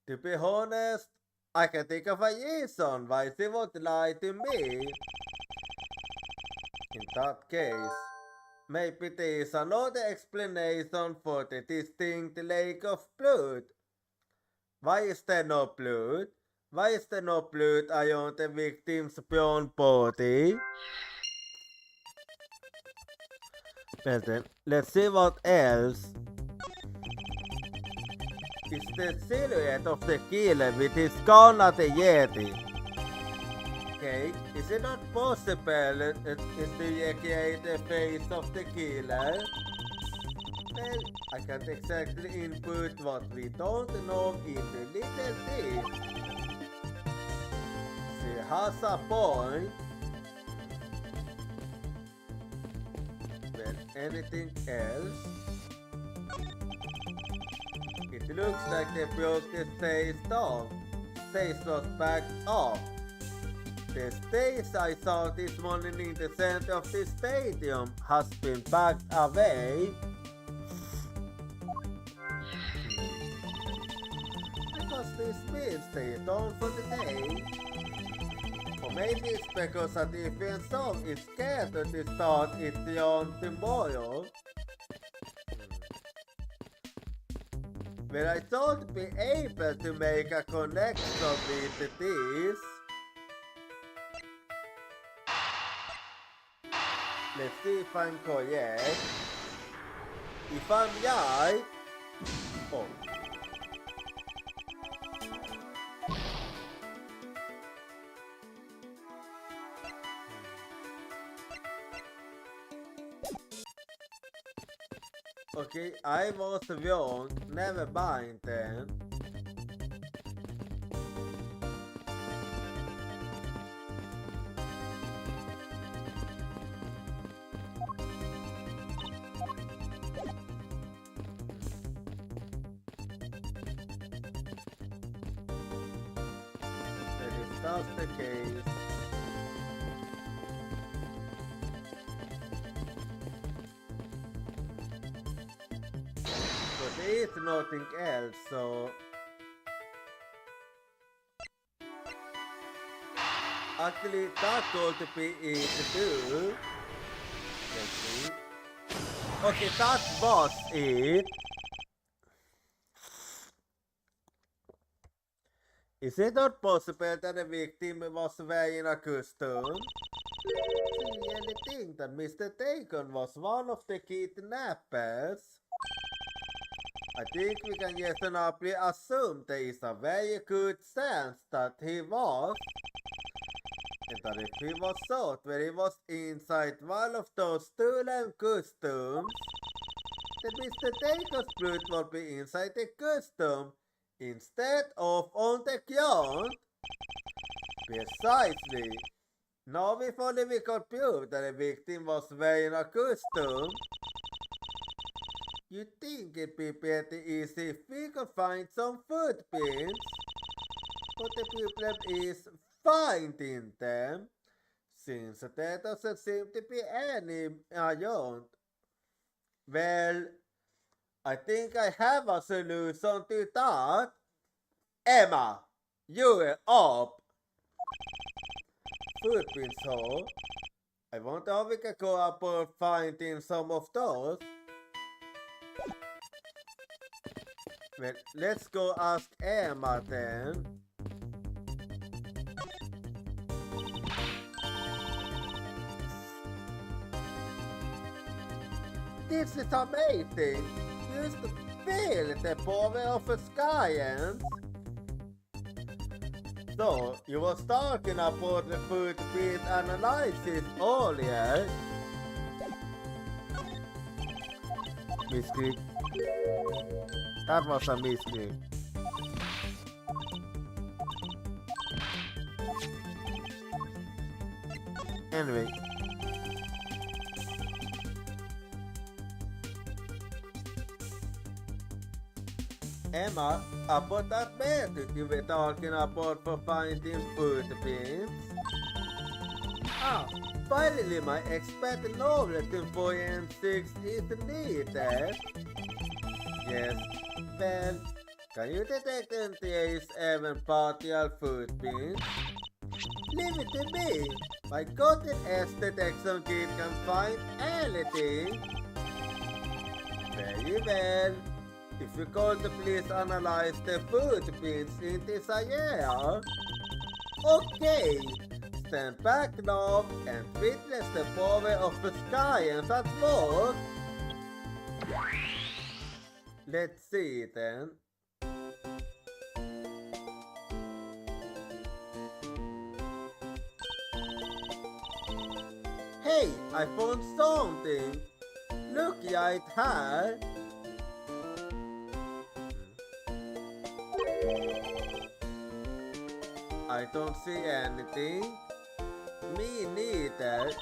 To be honest, I can think of a reason why she would lie to me. In that case, maybe there is another explanation for the distinct lack of blood. Why is there no blood? Why is there no blood on the victim's brown body? Well then, let's see what else. Is the silhouette of the killer with his gun at the Yeti. Okay, is it not possible to recreate the face of the killer? Well, I can't exactly input what we don't know into little bit. She has a point. Well, anything else? It looks like they broke the stage down. Stage was backed up. The stage I saw this morning in the center of the stadium has been backed away. Because this means they done for the day. Or maybe it's because a different song is scheduled to start its own tomorrow. But I don't be able to make a connection with this. Let's see if I'm correct. If I'm right... Oh. Okay, I was wrong. Never mind then. That is not the case. So there is nothing else, so actually that's going to be it too. Let's see. Okay, that was it. Is it not possible that the victim was wearing a costume? See anything that Mr. Bacon was one of the kidnappers? I think we can reasonably assume there is a very good chance that he was, and that if he was shot when he was inside one of those stolen costumes, then Mr. Bacon's blood will be inside the costume instead of on the ground. Precisely. Now if only we could prove that the victim was wearing a costume, you'd think it'd be pretty easy if we could find some footprints. But the problem is finding them, since there doesn't seem to be any around. Well, I think I have a solution to that. Emma, you're up. Footprints hole. I wonder how we can go about finding some of those. Well, let's go ask Emma then. This is amazing! Use the feel the power of a science! So, you was talking about the footprint analysis earlier. Misclick. That was a misclick. Anyway. Emma, about that method you were talking about for finding footprints? Ah, finally my expert knowledge in forensics is needed. Yes, well, can you detect and trace even partial footprints? Leave it to me. My golden S detection kit can find anything. Very well. If you could please analyze the footprints in this area. Okay, stand back now and witness the power of the science at work. Let's see then. Hey, I found something. Look right here. I don't see anything. Me neither.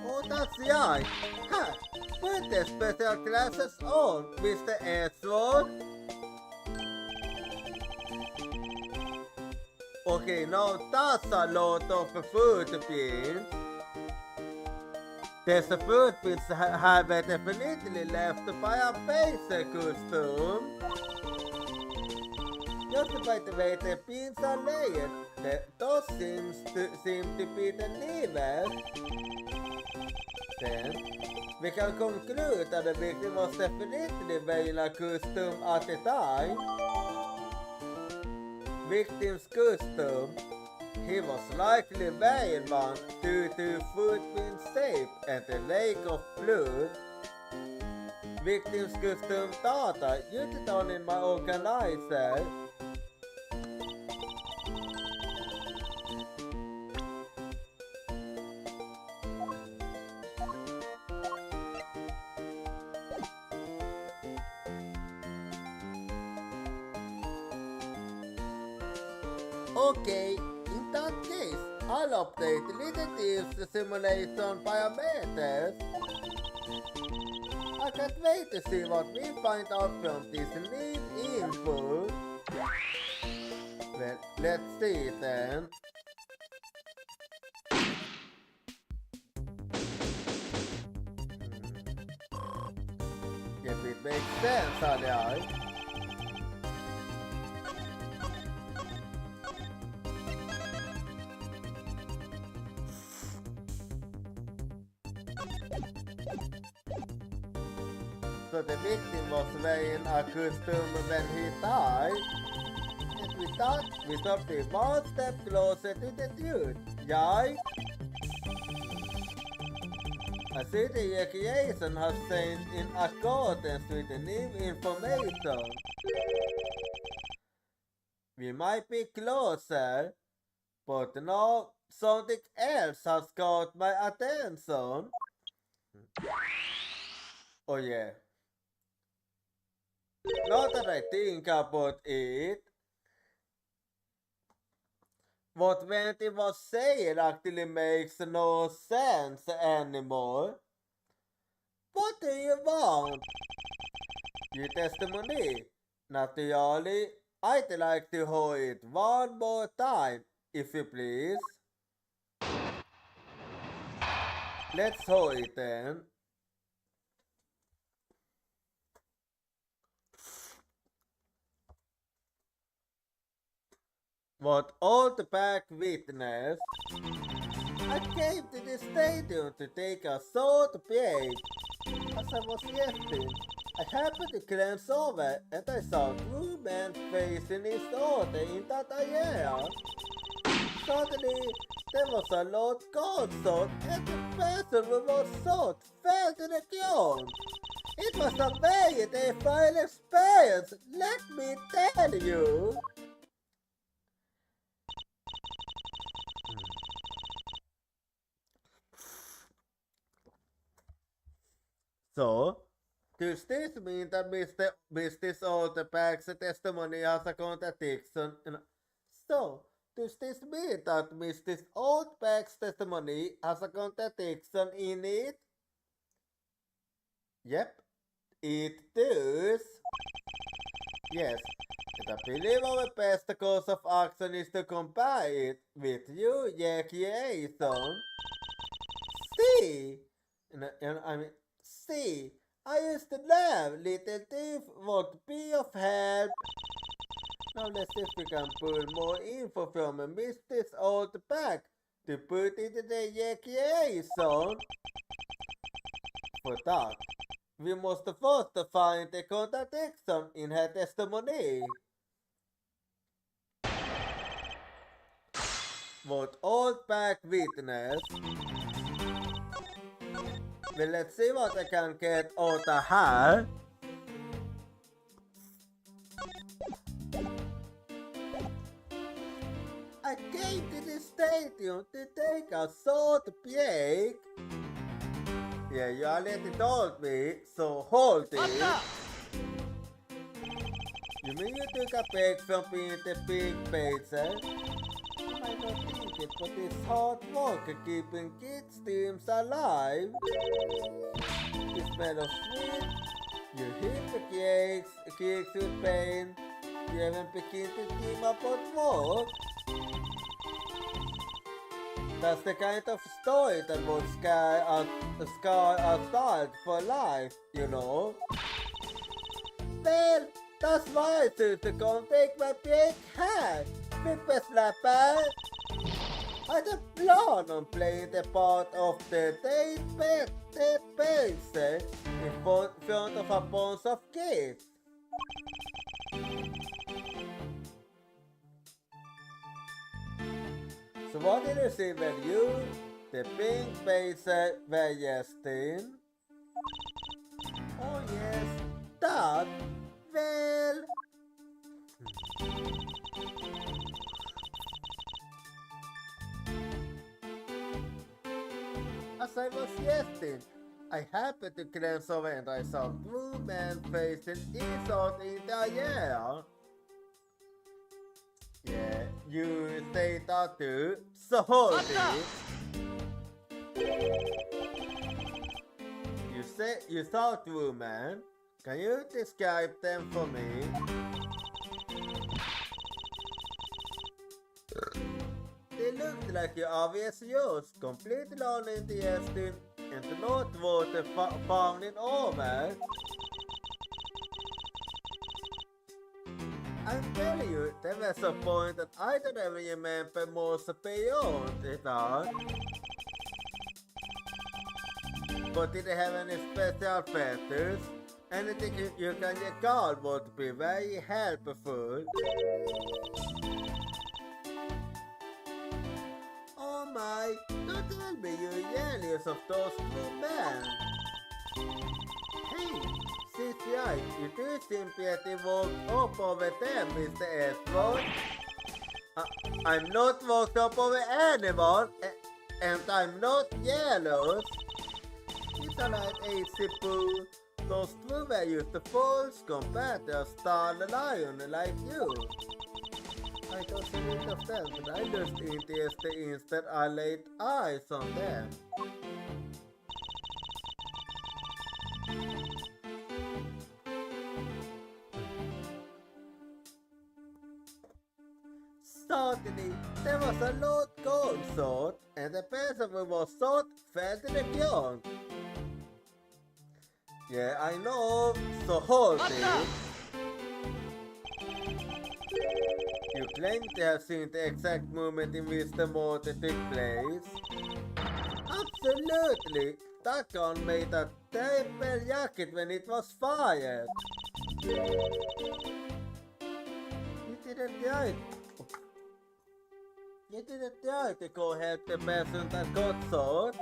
Oh, that's right. Ha! Put the special glasses on, Mr. Edward. Okay, now that's a lot of footprints. Dessa footprints have definitely left by a basic costume. Just by the way the pins are layered, those seem to be the levers. Then, we can conclude that the victim was definitely wearing a costume at the time. Victim's costume, he was likely wearing one due to footprint shape and the lack of blood. Victim's costume data used on in my organizer. Okay, in that case, I'll update Little Thieves simulation parameters. I can't wait to see what we find out from this lead info. Well, let's see then. If it makes sense, alright. So the victim was wearing a costume when he died. And with that, we stop the one step closer to the truth, right? A city recreation has changed in accordance with the new information. We might be closer, but now something else has caught my attention. Oh yeah. Now that I think about it, what Venti was saying actually makes no sense anymore. What do you want? Your testimony? Naturally, I'd like to hold it one more time, if you please. Let's hold it then. What all the back witness, I came to the stadium to take a short break. As I was resting, I happened to glance over and I saw two men facing each other in that area. Suddenly, there was a loud gunshot and the person who was shot fell to the ground. It was a very terrifying experience, let me tell you. So, does this mean that Mr. Olterback's testimony has a contradiction? So, does this mean that Mr. Olterback's testimony has a contradiction in it? Yep, it does. Yes, and I believe our best course of action is to compare it with your recreation. See? See, I used to love Little Thief would be of help. Now let's see if we can pull more info from Mr. Olterback to put into the recreation. For that, we must first find the contradiction in her testimony. What Olterback witnessed. Well, let's see what I can get out of her. I came to the stadium to take a short break. Yeah, you already told me, so hold it. You mean you took a break from being the big pacer? You might not think it, but it's hard work keeping kids' teams alive. You smell of sweet, you hit the kicks with pain, you haven't begin to team up at work. That's the kind of story that would scar a child for life, you know. Well, that's why I choose to come take my big hat, Pippa Slapper. I don't plan on playing the part of the dead pacer in front of a bunch of kids. So what did you see when you, the pink pacer, were jesting? Oh yes, that, well... As I was jesting, I happened to glance over and I saw two men facing each other in the air. Yeah, You say that to salty. You say you thought woman. Can you describe them for me? They looked like your obvious yours, completely uninterested and not water found in Åmer. I'm telling you, there was a point that I don't ever remember most beyond it all. But did they have any special feathers? Anything you can recall would be very helpful. Oh my, don't tell me you're jealous of those two men. Hey, CCI, you do seem pretty walked up over there, Mr. Edward. I'm not walked up over anyone, and I'm not jealous. It's alright, AC Poo. Those two were used to fools compared to a star lion like you. I don't see it of them, but I lost interest instead I laid eyes on them. Suddenly, there was a loud gunshot, and the person who was shot fell to the ground. Yeah, I know, so hold it. You claim to have seen the exact moment in which the murder took place. Absolutely! That gun made a terrible jacket when it was fired. You didn't try. You didn't try to go help the person that got shot.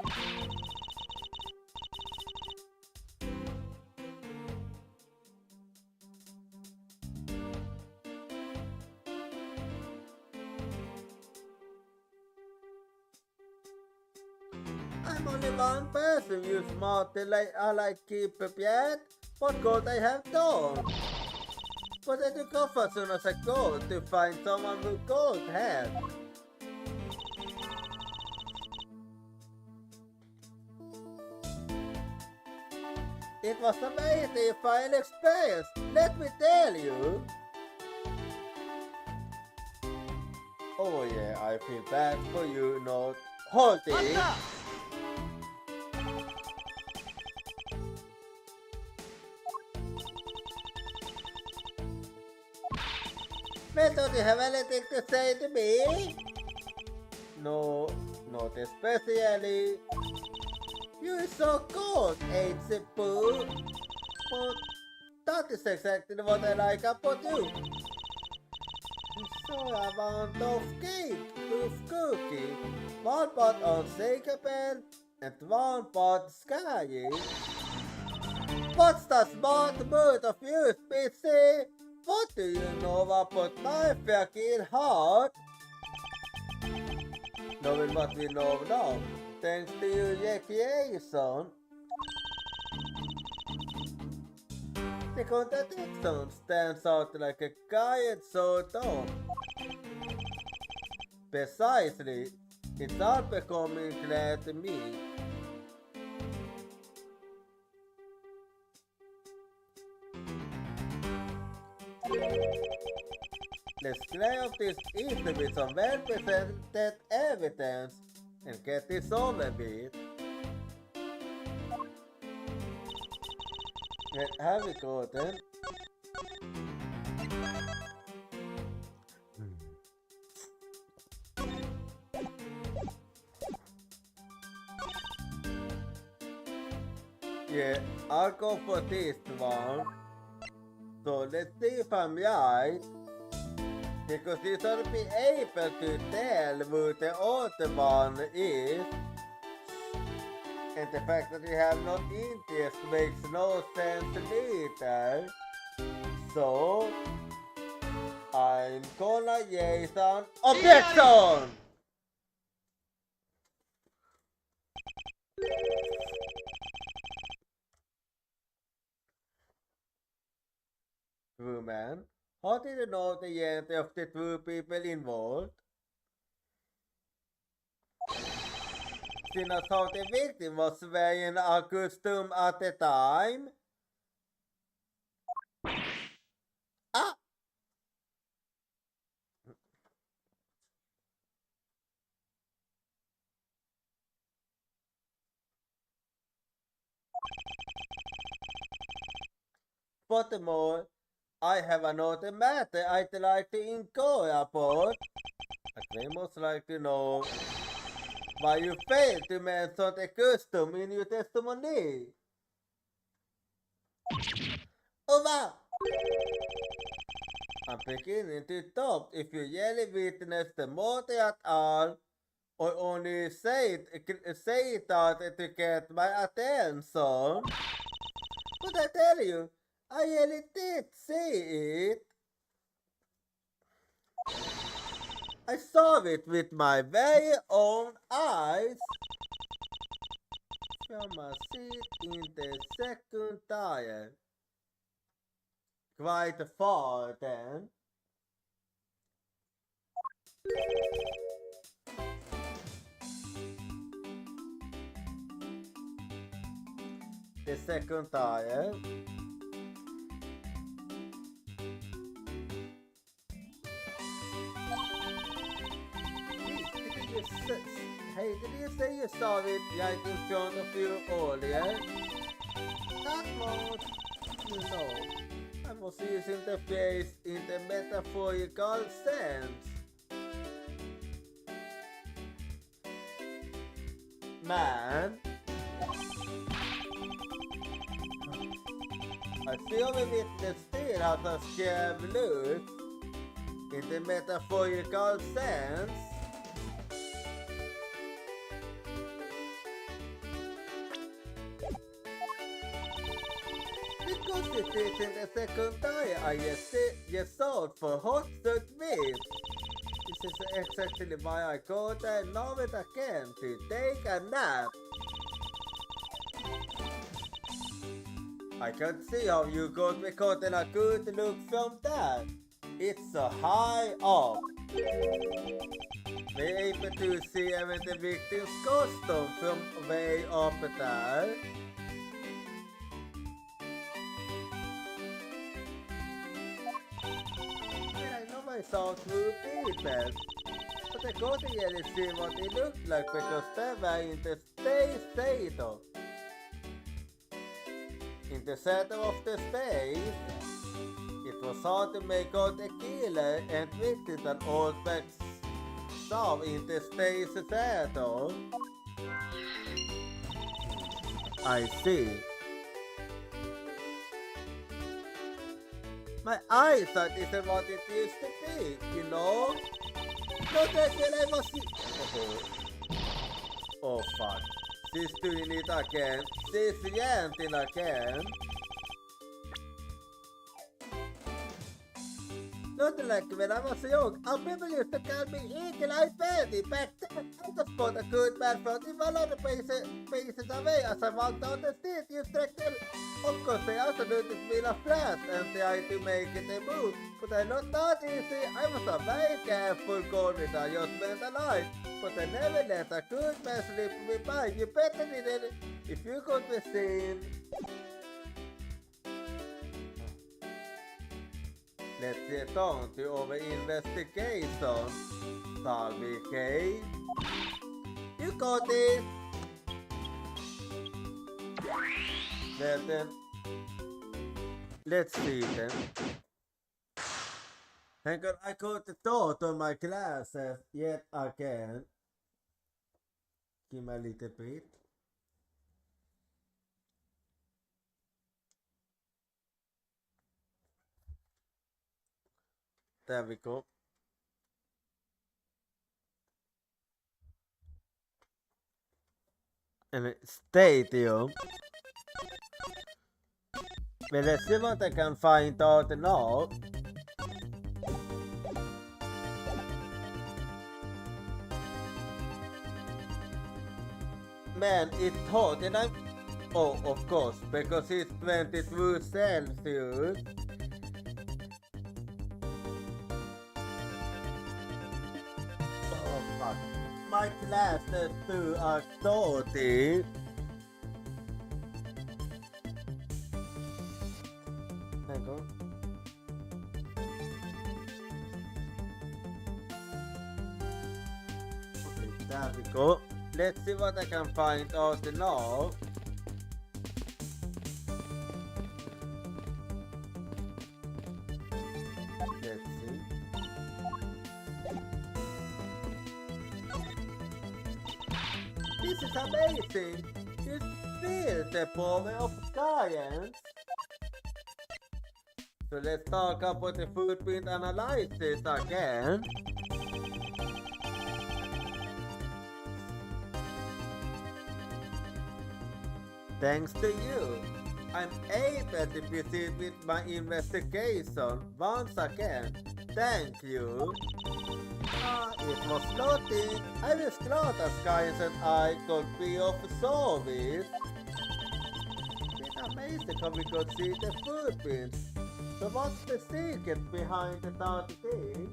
I'm only one person, you smart like keep prepared. What could I have done? But I took off as soon as I could to find someone who could help. It was a very terrifying experience, let me tell you. Oh yeah, I feel bad for you not holding. Well, don't you have anything to say to me? No, not especially. You're so good, ain't you, Pooh? But that is exactly what I like about you. So I want those cookie. One pot on Shaker and one pot Sky. What's the smart mood of you, Spitzy? What do you know about my fucking heart? Knowing what we know now, thanks to you, Jochira. The contradiction stands out like a giant sword on. Precisely, it's all becoming clear to me. Let's clear up this issue with some well-presented evidence and get this over with. Have we gotten? Yeah, I'll go for this one. So let's see if I'm right. Because you should be able to tell who the other one is. And the fact that you have no interest makes no sense either. So, I'm gonna raise an objection! Woman, How did you know the identity of the two people involved? Since how the victim was wearing a costume at the time? Ah! Furthermore, I have another matter I'd like to inquire about. I'd very much like to know why you failed to mention the custom in your testimony. Oh wow! I'm beginning to doubt if you really witnessed the murder at all, or only say that to get my attention. But I tell you, I really did see it. I saw it with my very own eyes from a seat in the second tire. Quite far then. The second tire. Hey, did you say you saw it right in front of you earlier? That was, I was using the phrase in the metaphorical sense. Man, I feel the witness still has a scared look in the metaphorical sense. Because it is in the second tire I just sold for hot stuck meat. This is exactly why I go there now and again to take a nap. I can see how you got me gotten a good look from that. It's so high up. We're able to see even the victim's costume from way up there. I saw two people, but I couldn't really see what they looked like because they were in the state of. In the center of the space, it was hard to make out the killer and victim that all facts saw in the space center. I see. My eyesight isn't what it used to be, you know? Not until I was... Oh fuck. She's doing it again. She's yanting again. Not like when I was young, our people used to call me Eagle-Eyed Betty. Back then, I just bought a good man from a lot of paces away as I walked down the street. You tracked them. Of course, they also noticed me in a flash and tried to make it a move. But I not that easy. I was a very careful girl with a just went alive. But I never let a good man slip me by. You better did it if you could be seen. Let's get on to our investigation, shall we, Kay? You got it! Well then, let's see then. Hang on, I got the thought on my glasses yet again. Give me a little bit. There we go. And stadium. Well, let's see what I can find out now. Man, it's hot and I'm... Oh, of course, because it's 22 Celsius. my classes to a story. Hang on. Okay, there we go. Let's see what I can find out now. Let's see. This is amazing! You feel the power of science! So let's talk about the footprint analysis again. Thanks to you, I'm able to proceed with my investigation once again. Thank you. It was nothing. I was glad that science and I could be of service. It's amazing how we could see the footprints. So what's the secret behind the dirty thing?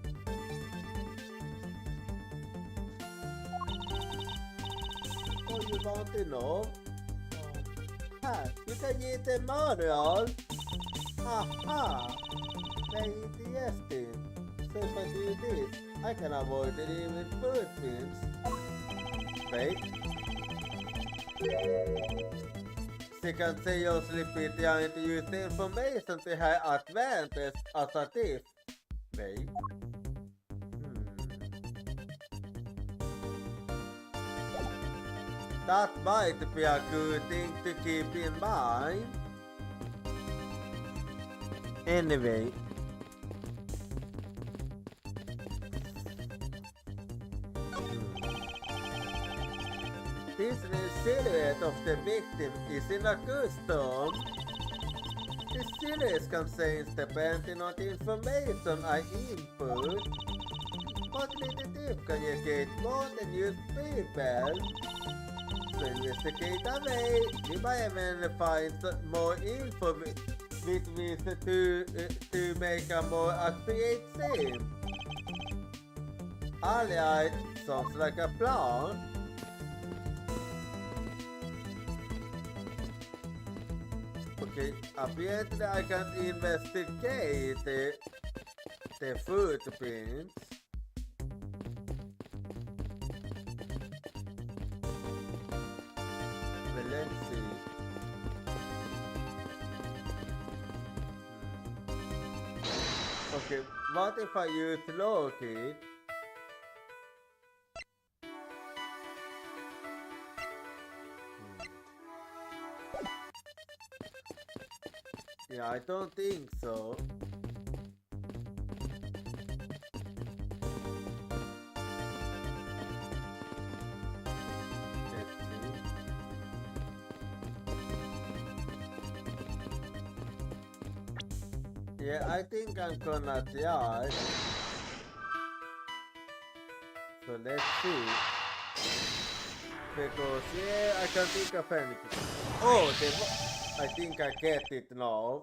Oh, you want to know? You can get the manual. Haha. Very interesting. So if I do this, I can avoid even footprints. Wait. She can seriously be trying to use the information to her advantage as a thief. Wait. That might be a good thing to keep in mind. Anyway. This silhouette of the victim is in a custom. The silhouette contains depending on the information I input. But the thief can get more than use people. So investigate away. We might even find more info with to make a more accurate scene. Alright, sounds like a plan. Okay, apparently I can investigate the footprints. Well, let's see. Okay, what if I use Loki? Yeah, I don't think so. Let's see. Yeah, I think I'm gonna die. So let's see. Because yeah, I can think of anything. Oh, I think I get it now.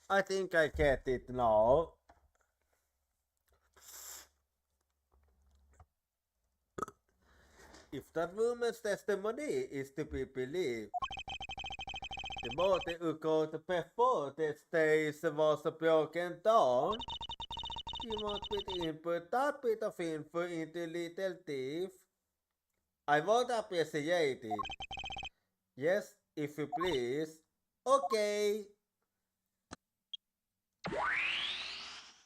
I think I get it now. If that woman's testimony is to be believed, the morning occurred before the stage was broken down. You want me to input that bit of info into Little Thief? I won't appreciate it. Yes, if you please. Okay.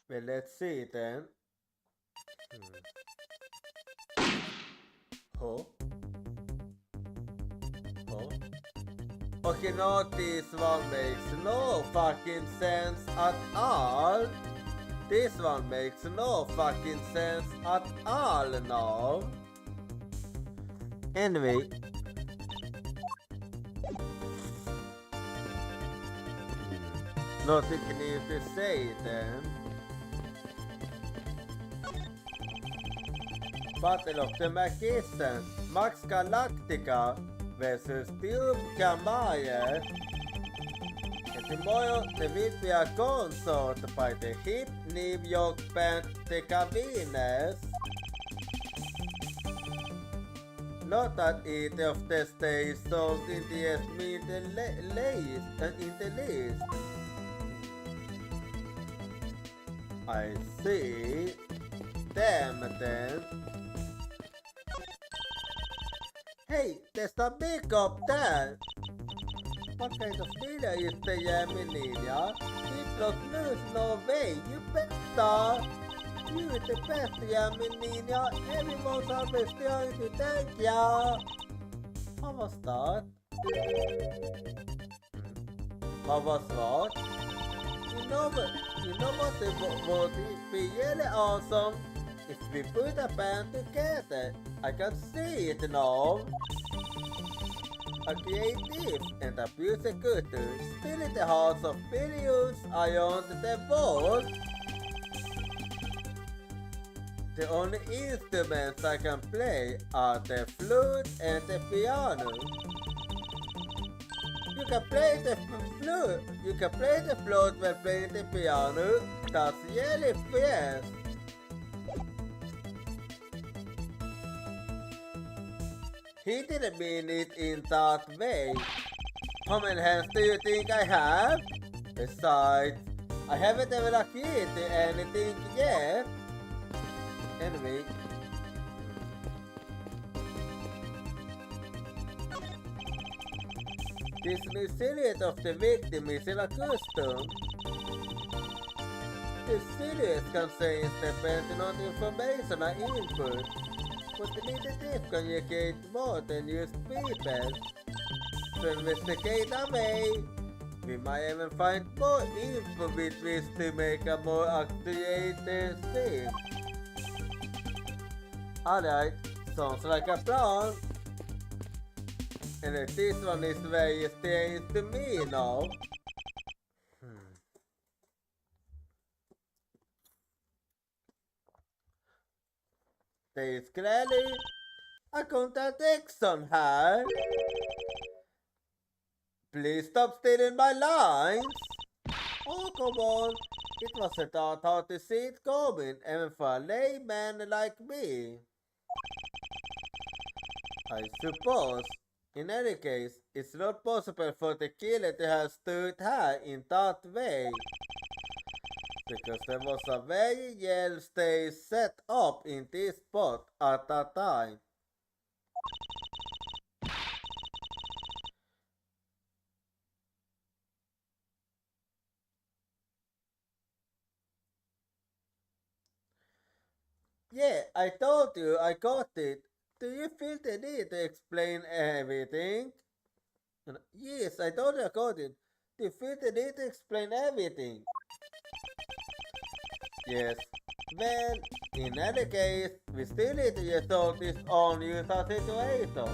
Well, let's see then. Oh. Okay, no, this one makes no fucking sense at all. This one makes no fucking sense at all now. Anyway. Nothing new to say then. Battle of the Magicians, Max Galactica versus Tube Gamaya. And tomorrow there will be a concert by the hip New York band The Cavines. not that either of the stays sold in the mean the in the list. I see. Damn then. Hey, there's a big up there. What kind of ninja is the yummy ninja? It looks loose, no way, you better. You the best yummy ninja. Everyone's always trying to thank ya. How was that? How was what? You know what it would be really awesome if we put a band together. I can see it now. A creative and a prosecutor still in the hearts of billions around the world. The only instruments I can play are the flute and the piano. You can play the flute. You can play the flute while playing the piano. That's really fast. He didn't mean it in that way. How many hands do you think I have? Besides, I haven't ever created anything yet. Anyway. This new silhouette of the victim is in a custom. The silhouette contains the pertinent information and input. But the detective communicate more than just people. To investigate away, we might even find more info with which to make a more accurate scheme. Alright, sounds like a plan. And this one is very strange to me now. There is clearly a contradiction here. Please stop stealing my lines. Oh, come on. It wasn't that hard to see it coming, even for a layman like me. I suppose, in any case, it's not possible for the killer to have stood here in that way. Because there was a very yellow stage set up in this spot at that time. Yeah, I told you I got it. Do you feel the need to explain everything? Yes, I told you I got it. Do you feel the need to explain everything? Yes. Well, in any case, we still need to resolve this unusual situation.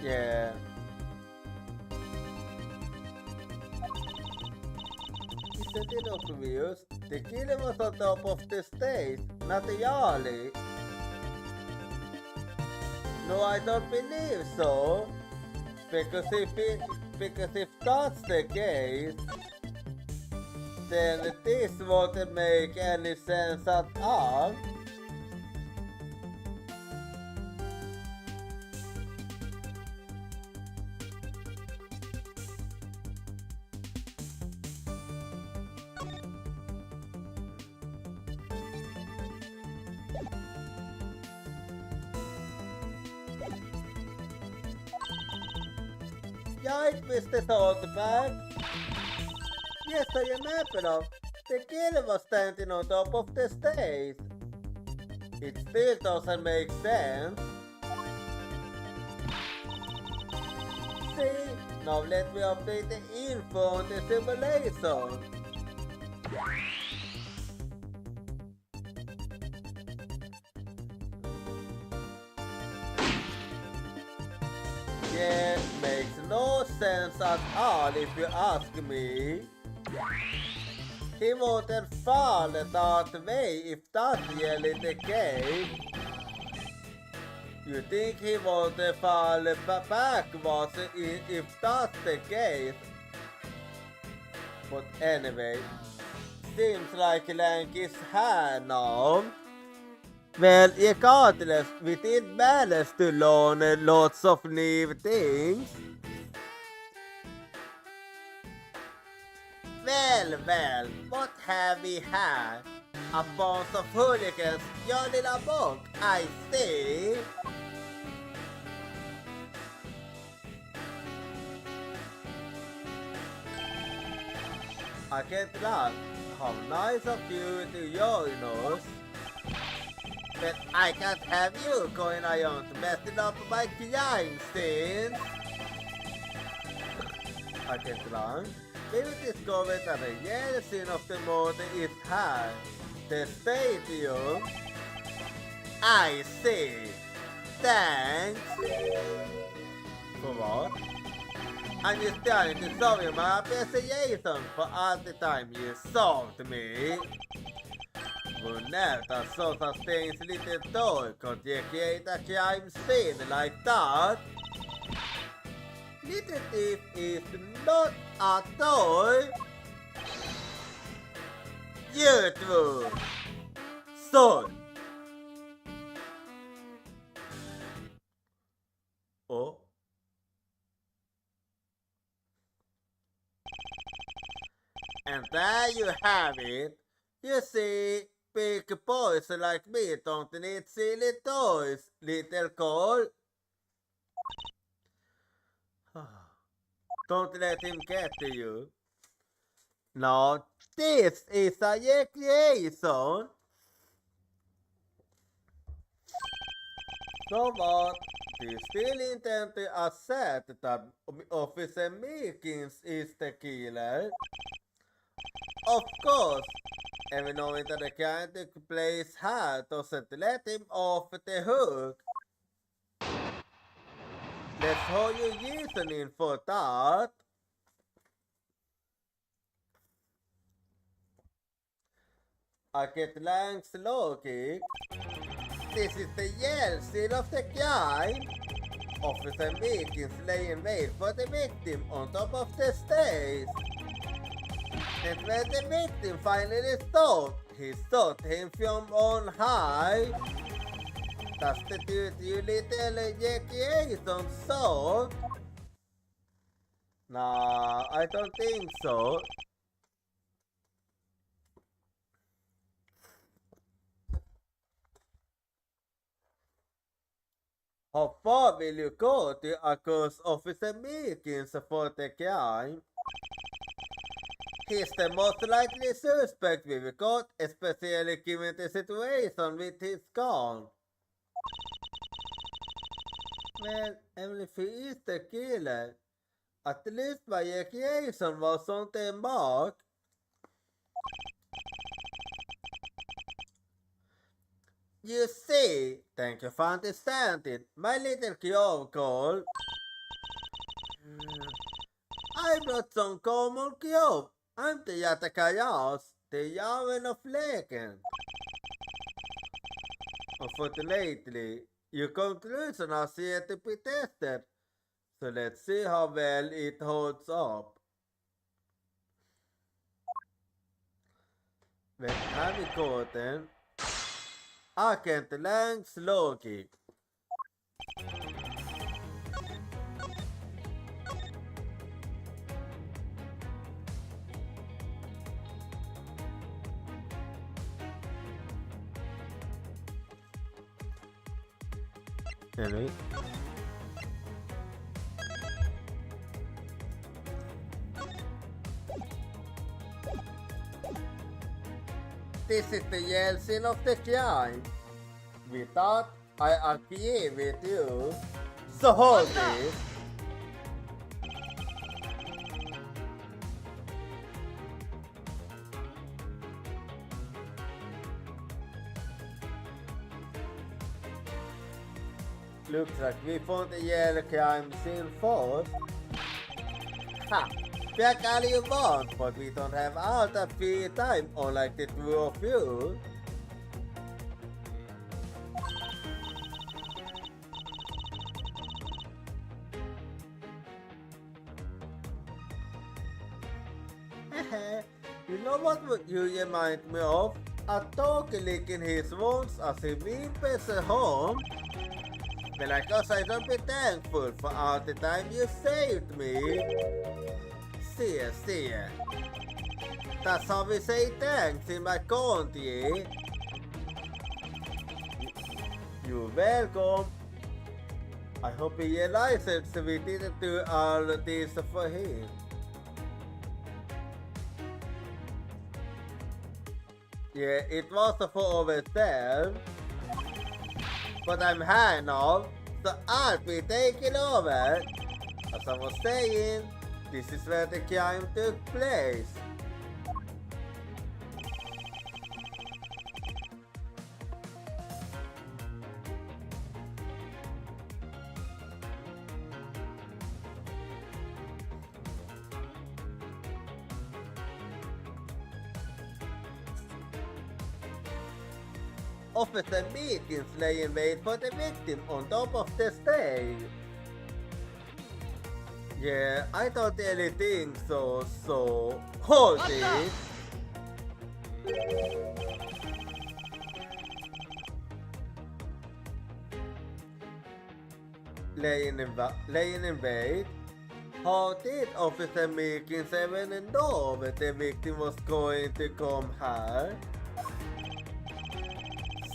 Yeah. Isn't it obvious? The killer was on top of the stage, not the alley. No, I don't believe so. Because if that's the case, then this won't make any sense at all. Yikes, Mr. Saltback. Yes, I remember now. The killer was standing on top of the stage. It still doesn't make sense. See, now let me update the info on the simulation. Yeah, makes no sense at all if you ask me. He wouldn't fall that way if that's really the case. You think he would fall backwards if that's the case? But anyway, seems like Lank is here now. Well, regardless, we did manage to learn lots of new things. Well, what have we had? A bunch of hooligans, your little monk, I see. I can't lie, how nice of you to join us. But I can't have you going around messing up my crime scenes. I can't lie. We discovered that the real scene of the murder is high. The stadium. I see. Thanks. For what? I'm just trying to show you my appreciation for all the time you solved me. Wouldn't that sort of things little toy could you create a crime scene like that? Little thief is not a toy. You two. Son. Oh. And there you have it. You see, big boys like me don't need silly toys, little Cole. Don't let him get to you. No, this is a recreation. So what? Do you still intend to accept that Officer Meekins is the killer? Of course, even knowing that the crime took place here doesn't let him off the hook. Let's hold your reasoning for that. I get Lang's logic. This is the yell scene of the crime. Officer Meekins lay in wait for the victim on top of the stairs. And when the victim finally stopped, he shot him from on high. That's the dude you little recreation shot. Nah, I don't think so. How far will you go to accuse Officer Meekins for the crime? He's the most likely suspect we've got, especially given the situation with his gun. Well, even if he is the killer, at least my recreation was on the mark. You see, thank you for understanding, my little call. I'm not some common cube. I'm the Yatakayaos, the Yahweh of Leken. Unfortunately, your conclusion has yet to be tested, so let's see how well it holds up. When I'm recording, I can't Lang's logic. Anyway. This is the yell scene of the crime. We thought I agree with you. So hold this. Looks like we found the yellow crime scene first. Ha! Back all you want, but we don't have all that free time unlike the two of you. You know what you remind me of? a dog licking his wounds as he whimpers home. Well, I guess I should be thankful for all the time you saved me. See ya. That's how we say thanks in my country. You're welcome. I hope he realizes we didn't do all this for him. Yeah, it was for ourselves. But I'm high now, so I'll be taking over. As I was saying, this is where the crime took place. Officer Meekins lay in wait for the victim on top of the stage. Yeah, I don't really think so, so hold it. Laying in wait. How did Officer Meekins even know that the victim was going to come here?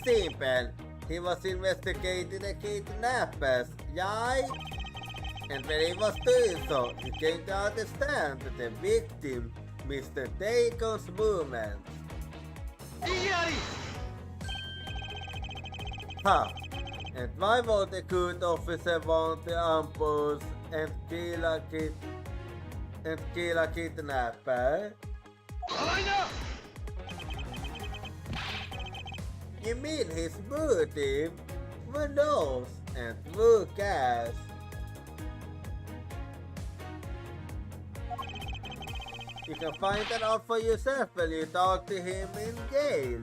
Simple. He was investigating the kidnappers, yay? And when he was doing so, he came to understand that the victim Mr. Dacon's movements. Ha! And why would the good officer want to ambush and kill a kidnapper? You mean his motive? Who knows? And who cares? You can find that out for yourself when you talk to him in jail.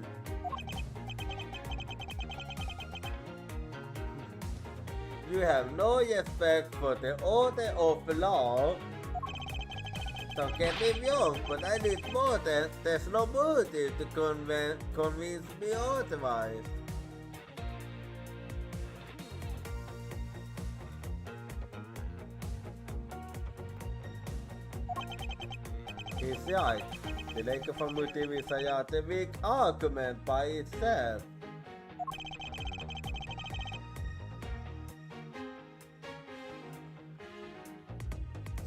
You have no respect for the order of the law. Don't get me wrong, but I need more than there's no motive to convince me otherwise. He's right. The lack of a motive is a weak argument by itself.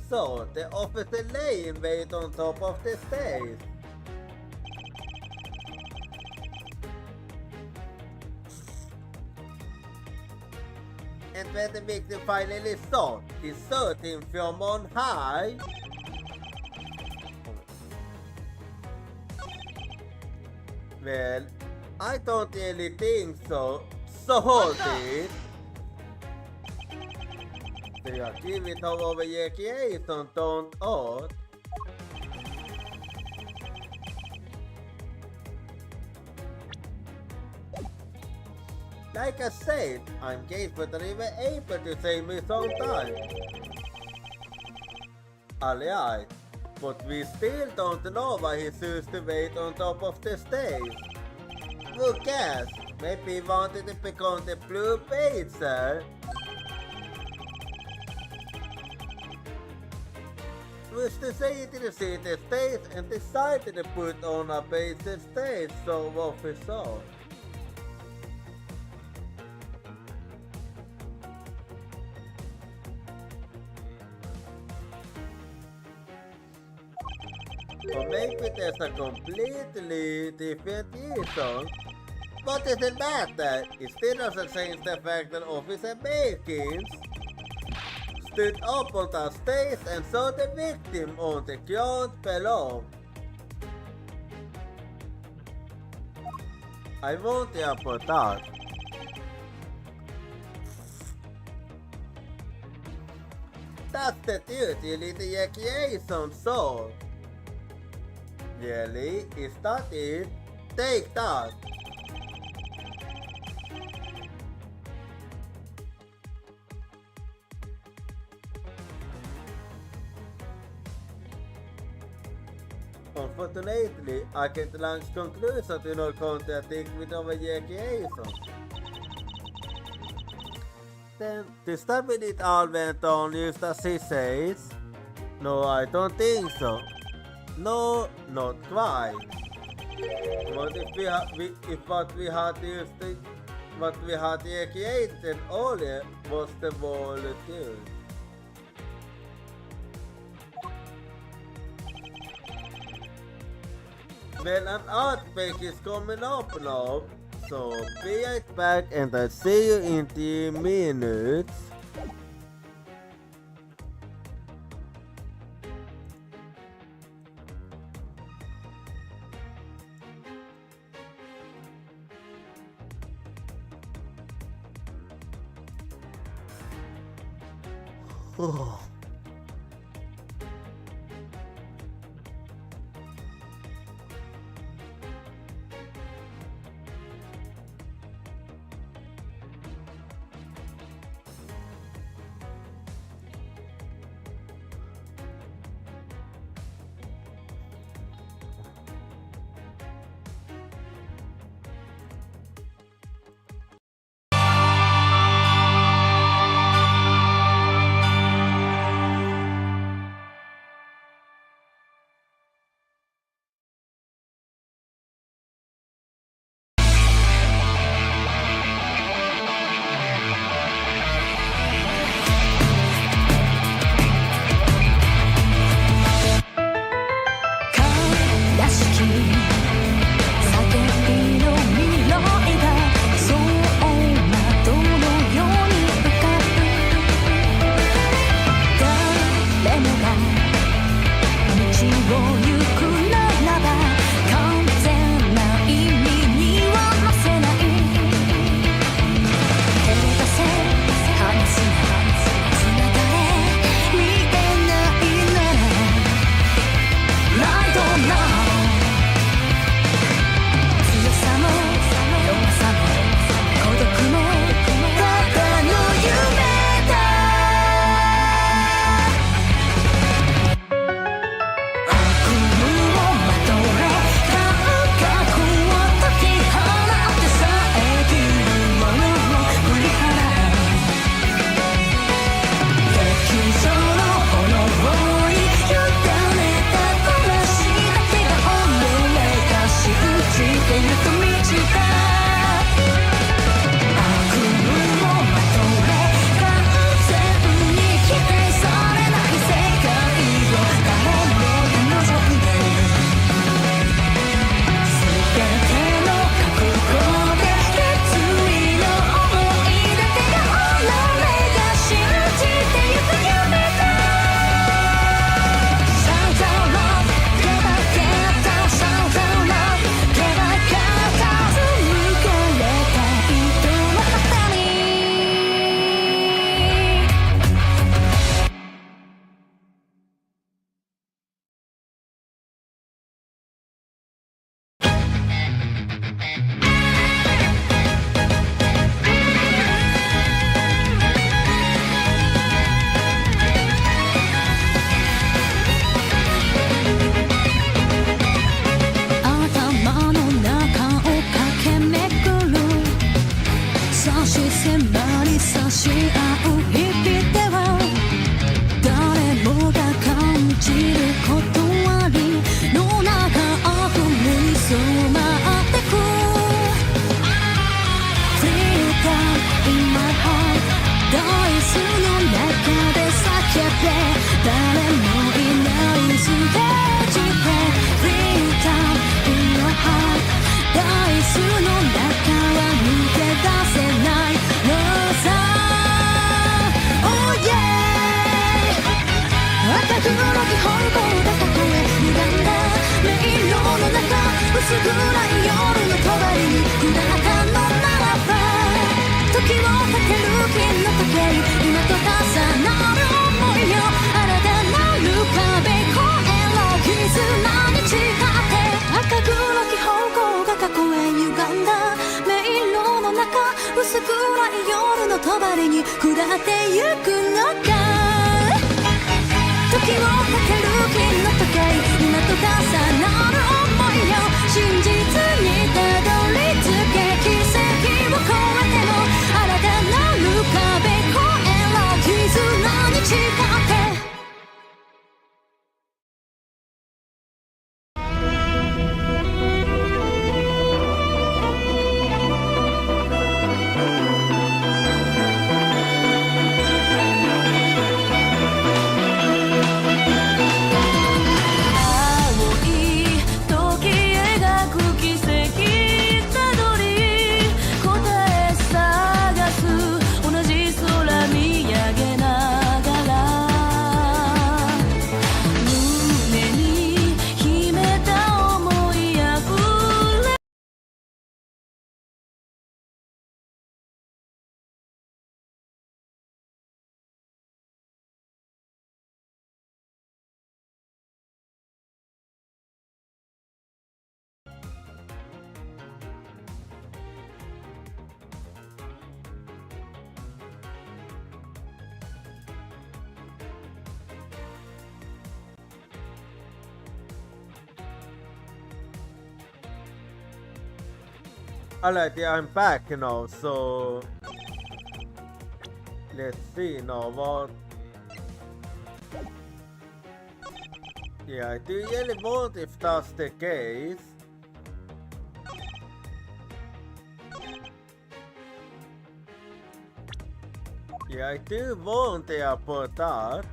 So, the officer lay in wait on top of the stairs. And when the victim finally saw, he saw him from on high. Well, I don't really think so. So hold it. They are giving it over Jochira don't odd. Like I said, I'm grateful that they were able to save me some time. Alright, but we still don't know why he chose to wait on top of the stage. Who cares? Maybe he wanted to become the blue pizza. Was to say he didn't see the stage and decided to put on a basic stage so what we saw. Or maybe there's a completely different reason. What does it matter? It still doesn't change the fact that Officer Meekins stood up on the stage and saw the victim on the ground below. I won't about that. That's the duty little Jochira saw. Really? Is that it? Take that! Unfortunately, I can't launch conclusion to no contradict with our creation. Then, to start with, it all went on just as he says. No, I don't think so. No, not quite. What if what we had created earlier was the world too? Well, an earthquake is coming up now, so be right back and I'll see you in 3 minutes. なる想いよ真実にたどり着け奇跡を超えても新たなる壁越えろ絆に誓って Alright, yeah, I'm back now, so let's see now what. Yeah, I do really want if that's the case. Yeah, I do want the airport that.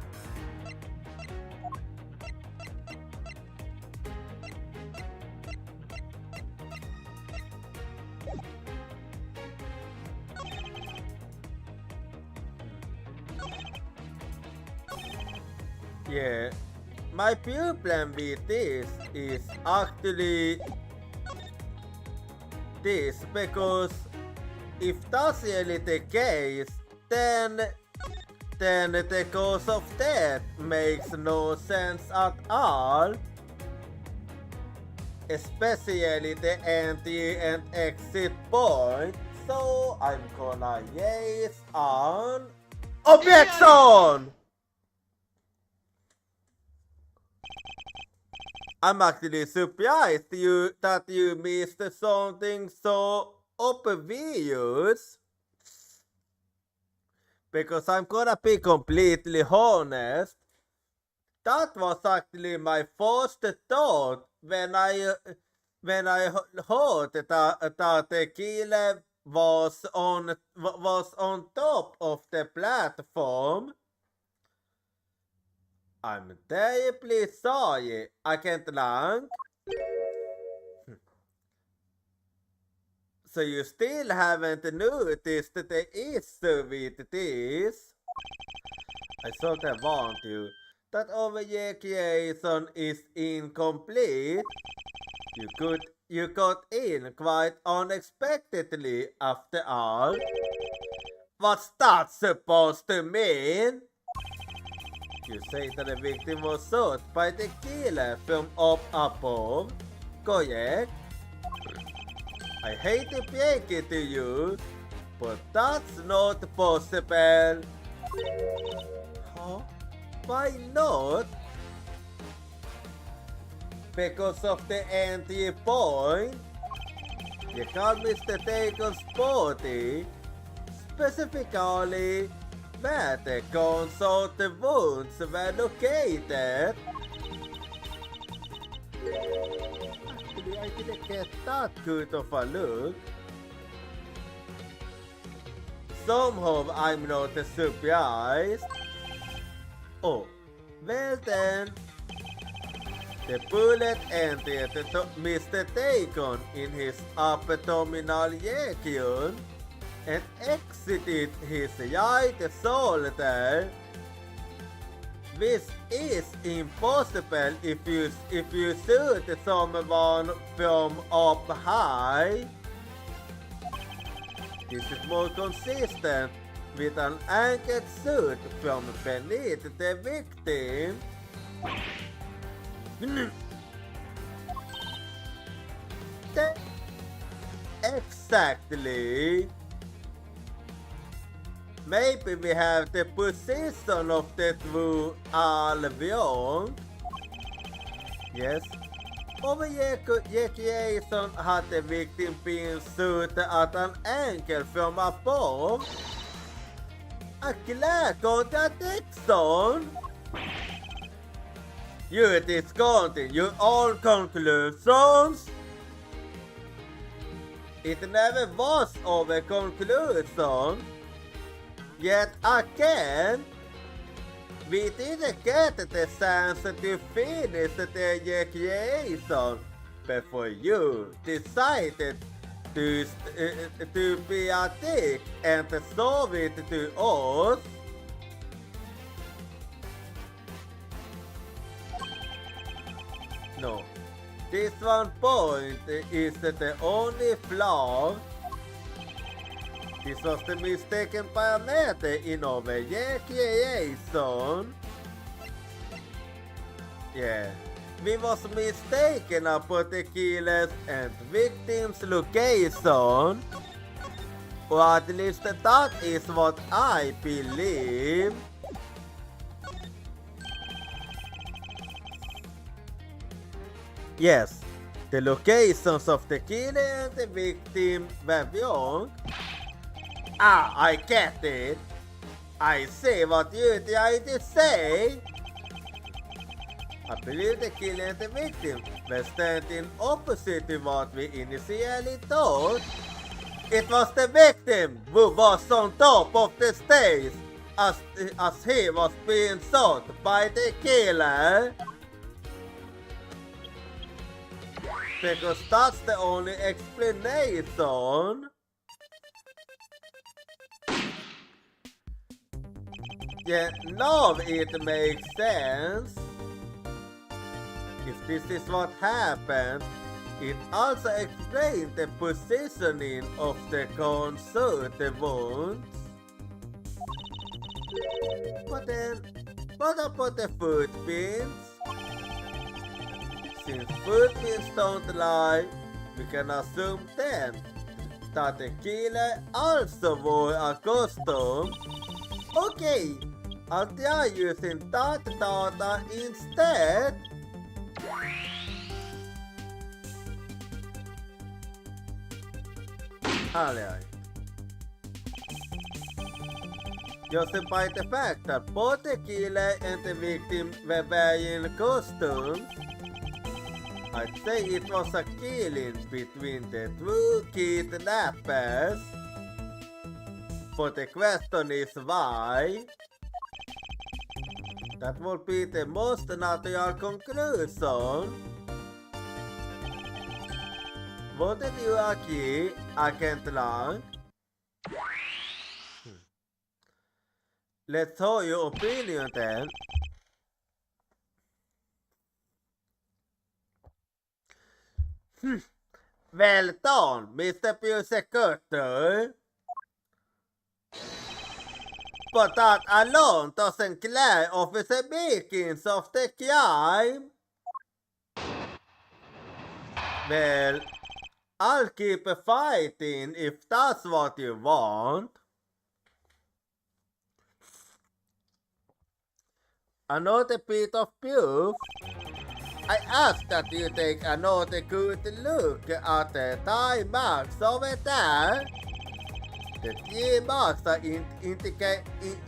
Yeah, my pure plan with this is actually this, because if that's really the case, then the cause of death makes no sense at all, especially the entry and exit point. So I'm gonna yes on objection. I'm actually surprised that you missed something so obvious, because I'm gonna be completely honest, that was actually my first thought when I heard that the killer was on top of the platform. I'm deeply sorry, Agent Lang. So you still haven't noticed the issue with this? I sort of warned you that overyear creation is incomplete. You got in quite unexpectedly after all. What's that supposed to mean? You say that the victim was shot by the killer from up above, correct? I hate to break it to you, but that's not possible. Huh? Why not? Because of the entry point? You can't mistake us body, specifically where the gunshot wounds were located. Actually, I didn't get that good of a look. Somehow I'm not surprised. Oh, well then. The bullet entered Mr. Dagon in his abdominal region and exited his right shoulder. This is impossible if you shoot someone from up high. This is more consistent with an anchored shoot from beneath the victim. Exactly. Maybe we have the position of the true alveon. Yes. Overreaction had the victim been shot at an angle from above. A clear contradiction. You discounting your own conclusions. It never was over conclusion. Yet again, we didn't get the chance to finish the recreation before you decided to be a dick and show it to us. No, this one point is the only flaw. This was the mistaken parameter in our recreation. Yeah, we was mistaken about the killer's and victim's location. Or at least that is what I believe. Yes, the locations of the killer and the victim were wrong. Ah, I get it. I see what you're trying to say. I believe the killer and the victim were standing opposite to what we initially thought. It was the victim who was on top of the stairs as he was being shot by the killer. Because that's the only explanation. Yeah, now it makes sense. If this is what happened, it also explains the positioning of the concerted wounds. But then, what about the footprints? Since footprints don't lie, we can assume then that the killer also wore a costume. Okay, I'll try using that data instead. Alright. Just by the fact that both the killer and the victim were wearing costumes, I'd say it was a killing between the two kidnappers. But the question is why? That would be the most natural conclusion. Wouldn't you agree, Agent Lang? Let's hear your opinion then. Well done, Mr. Prosecutor. But that alone doesn't clear Officer Beacons of the crime. Well, I'll keep fighting if that's what you want. Another bit of proof. I ask that you take another good look at the tie marks over there. The 3 marks are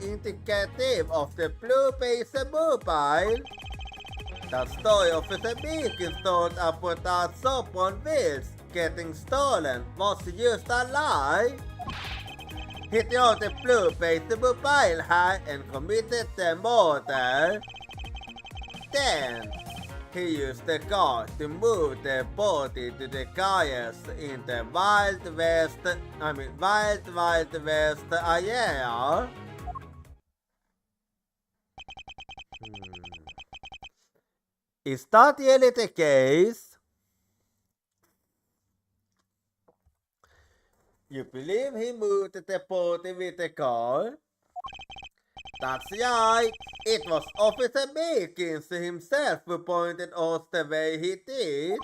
indicative of the blue base mobile. That story Officer Beacon told about that soap on wheels getting stolen was just a lie. He drove the blue base mobile high and committed the murder. Then, he used the car to move the body to the cars in the Wild West area. Is that really the case? You believe he moved the body with the car? That's right, it was Officer Beacons himself who pointed us the way he did.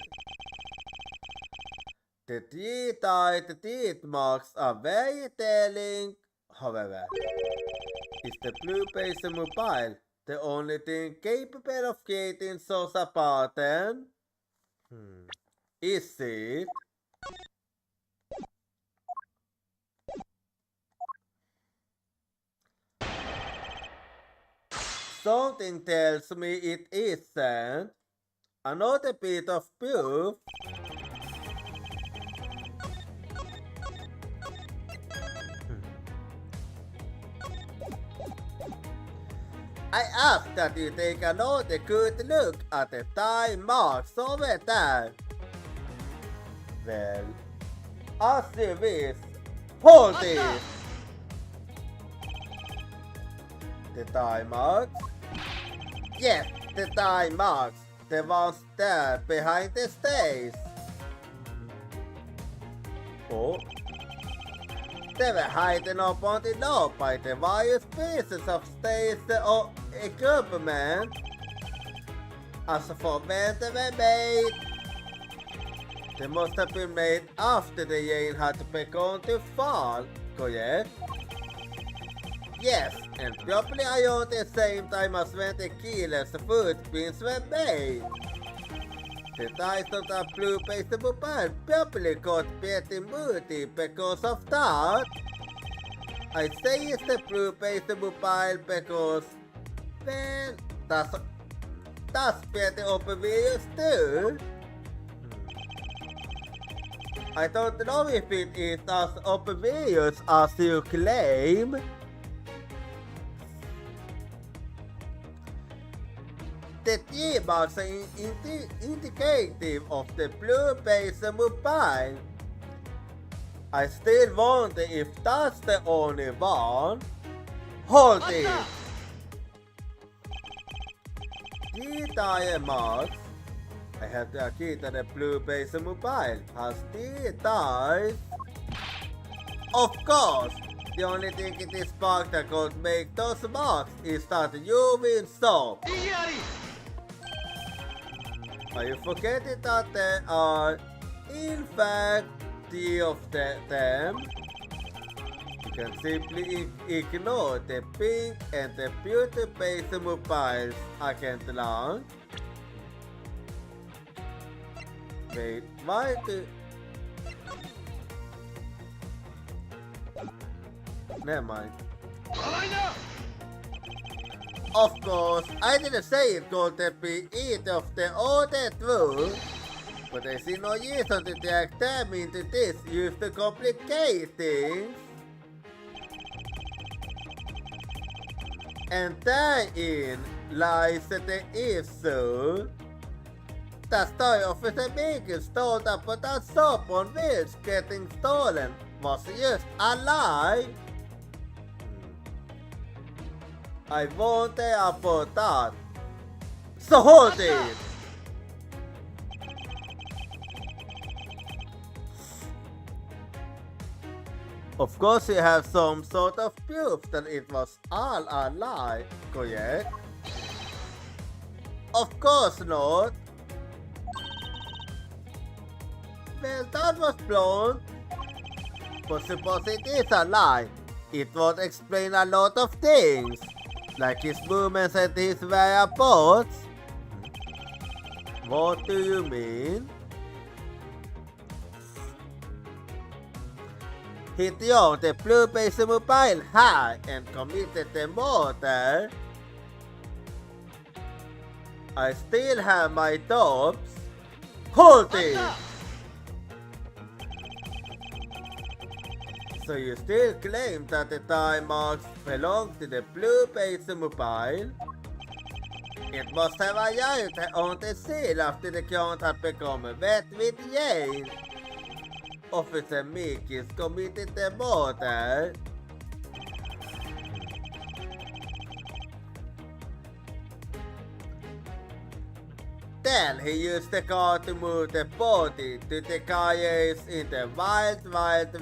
The 3 tight teeth marks are very telling. However, is the blue base mobile the only thing capable of getting us apart then? Is it? Something tells me it isn't. Another bit of proof. I ask that you take another good look at the time marks over there. Well, as you wish. Hold it! The time marks? Yes, the time marks. The ones there behind the stage. Oh. They were hidden up on the knob by the various pieces of stage or equipment. As for when they were made, they must have been made after the rain had begun to fall, correct? Yes, and probably around the same time as when the killer's footprints were made. The title of Blue Baseball Band probably got pretty moody because of that. I say it's the Blue Baseball Band because, well, that's pretty obvious too. I don't know if it is as obvious as you claim. The three marks are indicative of the blue base mobile. I still wonder if that's the only one. Hold it! The tire marks. I have to agree that the blue base mobile has three tires. Of course! The only thing in this park that could make those marks is that you will stop. Are you forgetting that there are, in fact, three of them? You can simply ignore the pink and the beauty base mobiles against long. Wait, why do... Never mind. Of course, I didn't say it's going to be either of the other two, but I see no reason to drag them into this used to complicate things. And therein lies the issue. The story of the making told up but that soap on wheels getting stolen was just a lie. I wonder about that. So hold it! Of course you have some sort of proof that it was all a lie, correct? Of course not. Well, that was blown. But suppose it is a lie, it would explain a lot of things. Like his movements and his whereabouts. What do you mean? He threw the blue base mobile high and committed the murder. I still have my doubts. Hold it! So you still claim that the time marks belong to the blue base mobile? It must have arrived on the scene after the ground had become wet with rain. Officer Mikis committed the murder. Then he used the car to move the body to the carriers in the Wild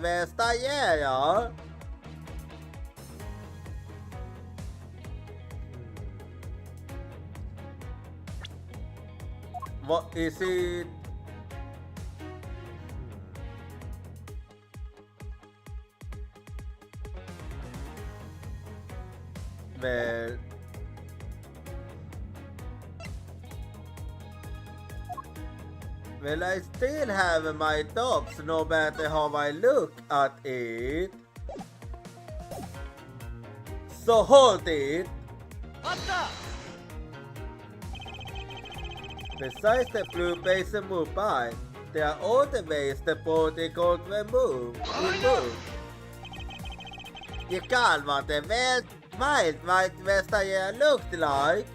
West area. What is it? Well, Well, I still have my tops no matter how I look at it. So hold it. Besides the blue base mobile, there are other ways the body could remove. You can't want a mild white vest I looked like.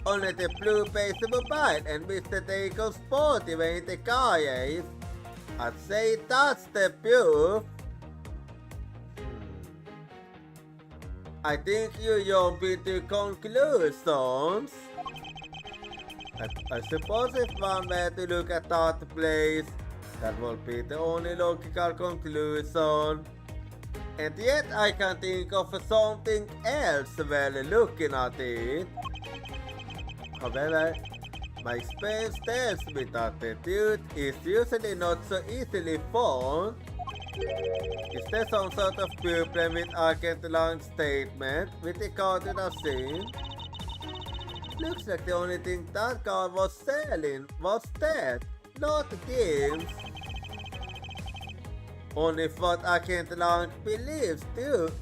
Only the blue base mobile and Mr. Dagon's body were in the car is. I'd say that's the proof. I think you jump into conclusions. I suppose if one were to look at that place, that would be the only logical conclusion. And yet I can think of something else while looking at it. However, my experience tells me that the truth is usually not so easily found. Is there some sort of problem with Agent Lang's statement with regard to the scene? Looks like the only thing that car was selling was that, not games. Only what Agent Lang believes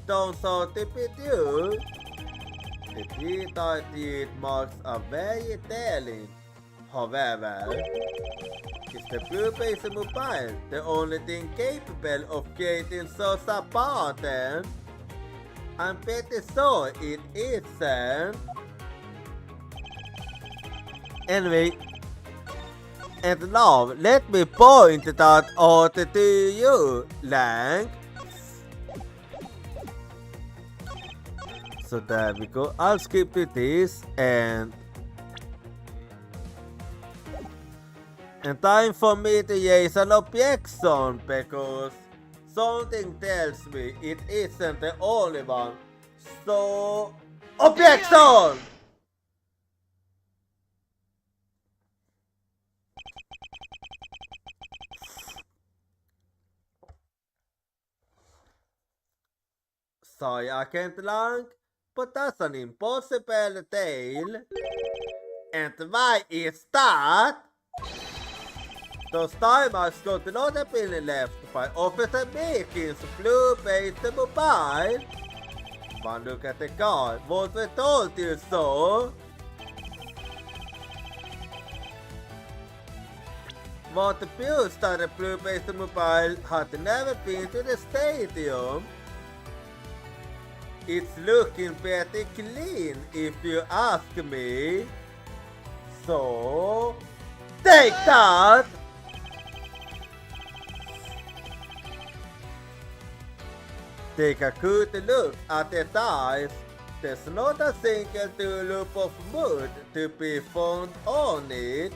don't sound to be true. The 338 marks are very telling. However, is the blue base mobile the only thing capable of creating such a pattern? I'm pretty sure it isn't. Anyway, and now let me point that out to you, Lang. So there we go. I'll skip to this and time for me to raise an objection because something tells me it isn't the only one. So, objection! Sorry, I can't lang, but that's an impossible tale. And why is that? Those timers could not have been left by Officer Meekins' blue-based mobile. One look at the car, what we told you so. What proves that the blue-based mobile had never been to the stadium. It's looking pretty clean if you ask me. So, take that! Take a good look at the tires. There's not a single tulip of mud to be found on it.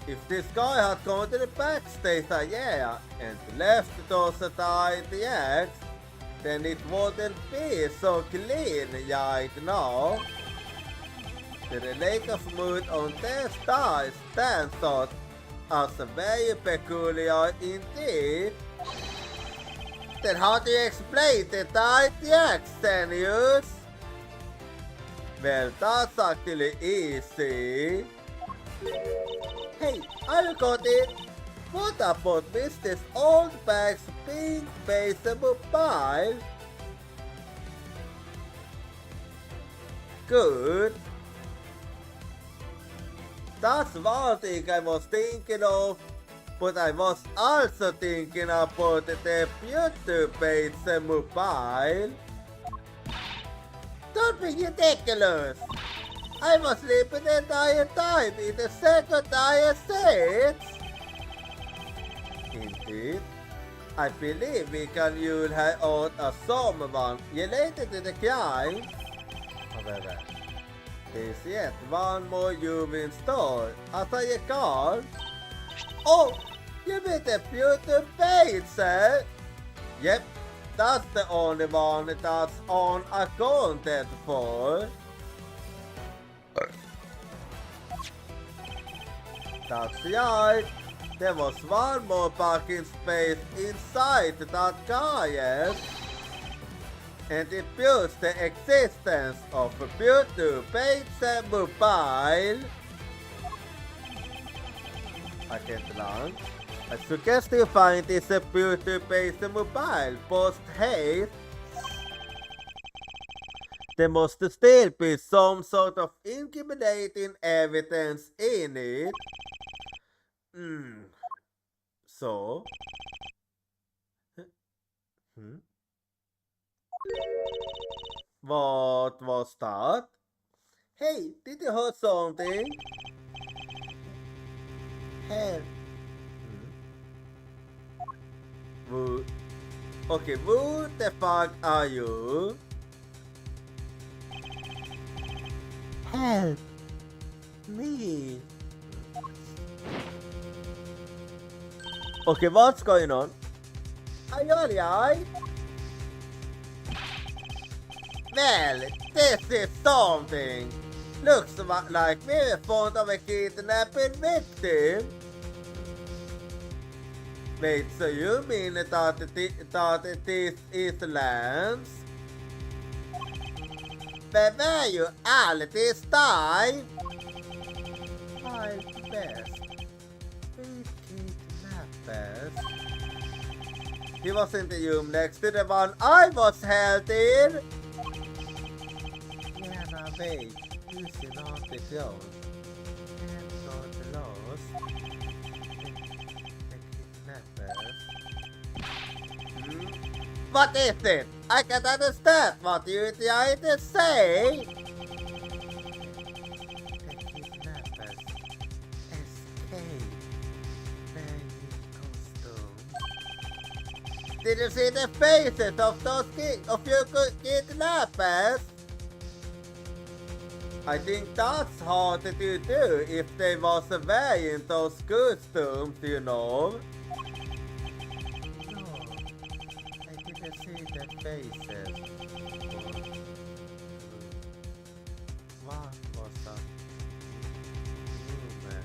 If this guy had gone to the backstage area and left those tires, then it wouldn't be so clean right now. The lack of mud on their tires stands out as very peculiar indeed. Then how do you explain the tire tracks, Seniors? Well, that's actually easy. Hey, I got it! What about Mr. Oldback's pink base mobile? Good. That's one thing I was thinking of, but I was also thinking about the beauty-based mobile. Don't be ridiculous! I was sleeping the entire time in the second tire seats. Indeed, I believe we can rule her out as someone related to the crime. However, there's yet one more human store, as I recall. Oh, you mean the beauty base, eh? Yep, that's the only one that's unaccounted for. That's right. There was one more parking space inside that car, yes. and imputes the existence of a beauty-based mobile. I can't launch. I suggest you find this a beauty-based mobile post-haste. There must still be some sort of incriminating evidence in it. So? What was that? Hey, did you hear something? Hell. Okay, who the fuck are you? Help me. Okay, what's going on? Are you alright? Well, this is something. Looks like we're in front of a kidnapping victim. Wait, so you mean that this is Lance? But were you all this time? My best. We kidnappers. He was in the room next to the one I was held in. Yeah, now wait. Using all the clothes. And got lost. The kidnappers. What is it? I can't understand what you're trying to say. The kidnappers escaped wearing costumes. Did you see the faces of those kidnappers? I think that's hard to do if they was wearing those costumes, you know. See their faces. What was that woman?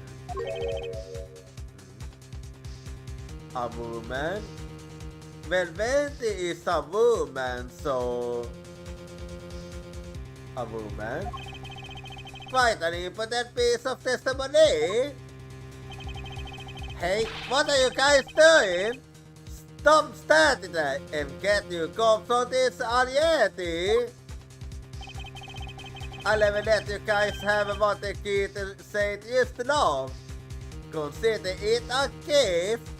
A woman? Well, Wendy is a woman, so... A woman? Quite an important piece of testimony. Hey, what are you guys doing? Stop standing there and get your cops on this already. I'll never let you guys have what the kid said used to love. Consider it a gift.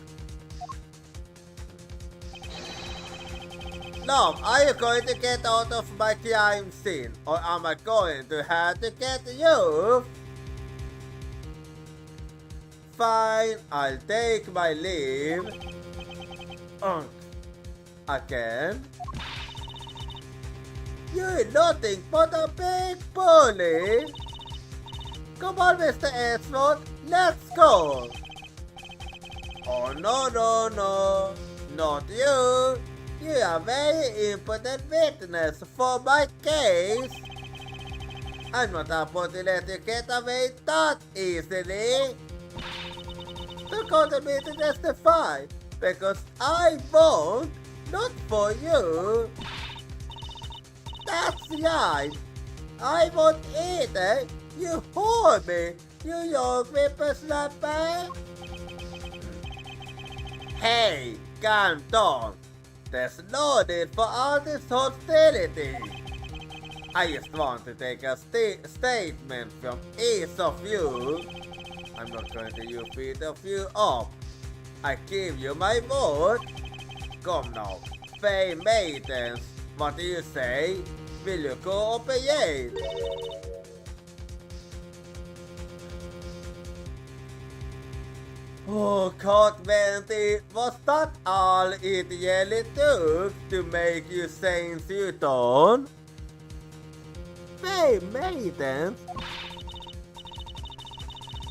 Love, are you going to get out of my crime scene, or am I going to have to get you? Fine, I'll take my leave. Again? You're nothing but a big bully! Come on, Mr. Edward, let's go! Oh no, not you! You are a very important witness for my case! I'm not about to let you get away that easily! So come to me to testify! Because I won't, not for you. That's right. I won't either. You hold me, you young whippersnapper. Hey, calm down. There's no need for all this hostility. I just want to take a statement from each of you. I'm not going to you beat of you up. I give you my word. Come now, fair maidens, what do you say? Will you cooperate? Oh God, Wendy, was that all it really took to make you saying you don't? Fair maidens?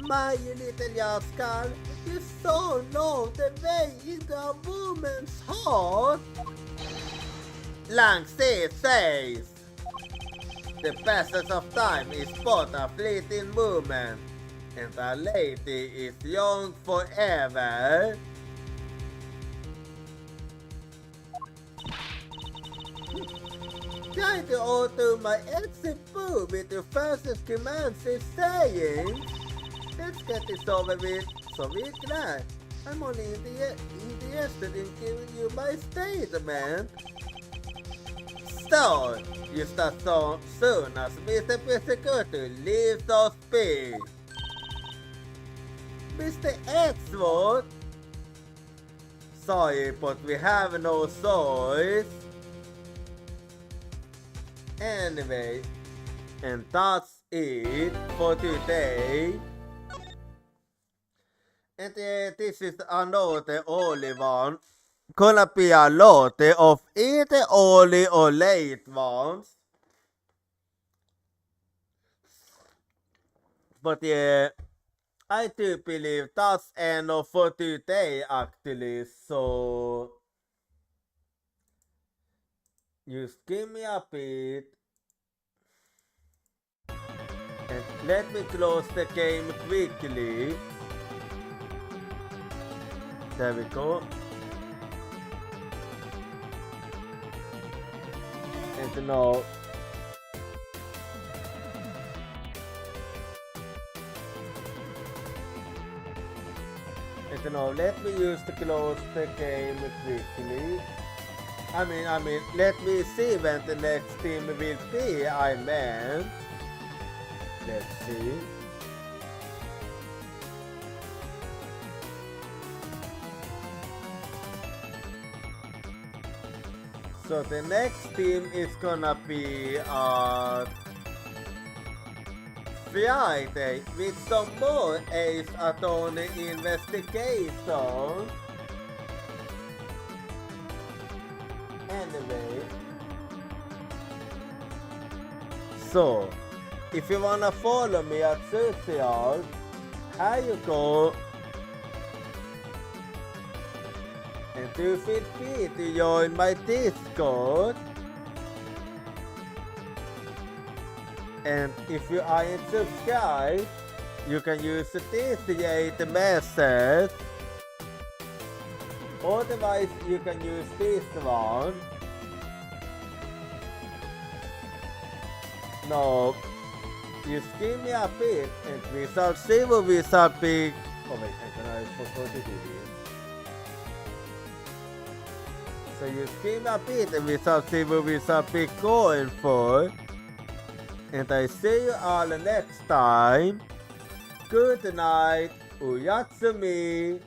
My little rascal, you so know the way into a woman's heart. Langstead says, the passage of time is but a fleeting moment, and a lady is young forever. trying to alter my exit food with your fastest commands is saying, let's get this over with so we can. I'm only interested in giving you my statement. So, you start so soon as Mr. Prosecutor leaves us be. Mr. Edgeworth? Sorry, but we have no choice. Anyway, and that's it for today. And this is another early one. Gonna be a lot of either early or late ones. But yeah, I do believe that's enough for today actually, so just give me a bit. And let me close the game quickly. There we go. And now let me use to close the game quickly. I mean, let me see when the next team will be, I meant. Let's see. So the next team is gonna be Friday with some more Ace Attorney investigation. Anyway, so if you wanna follow me at social, here you go. And do feel free to join my Discord. And if you aren't subscribed, you can use this to get the message. Otherwise, you can use this one. No, just give me a bit and we shall see what we shall be. Oh wait, I forgot to do this. So just give me a bit and we shall see what we shall be going for. And I see you all next time. Good night. Uyatsumi.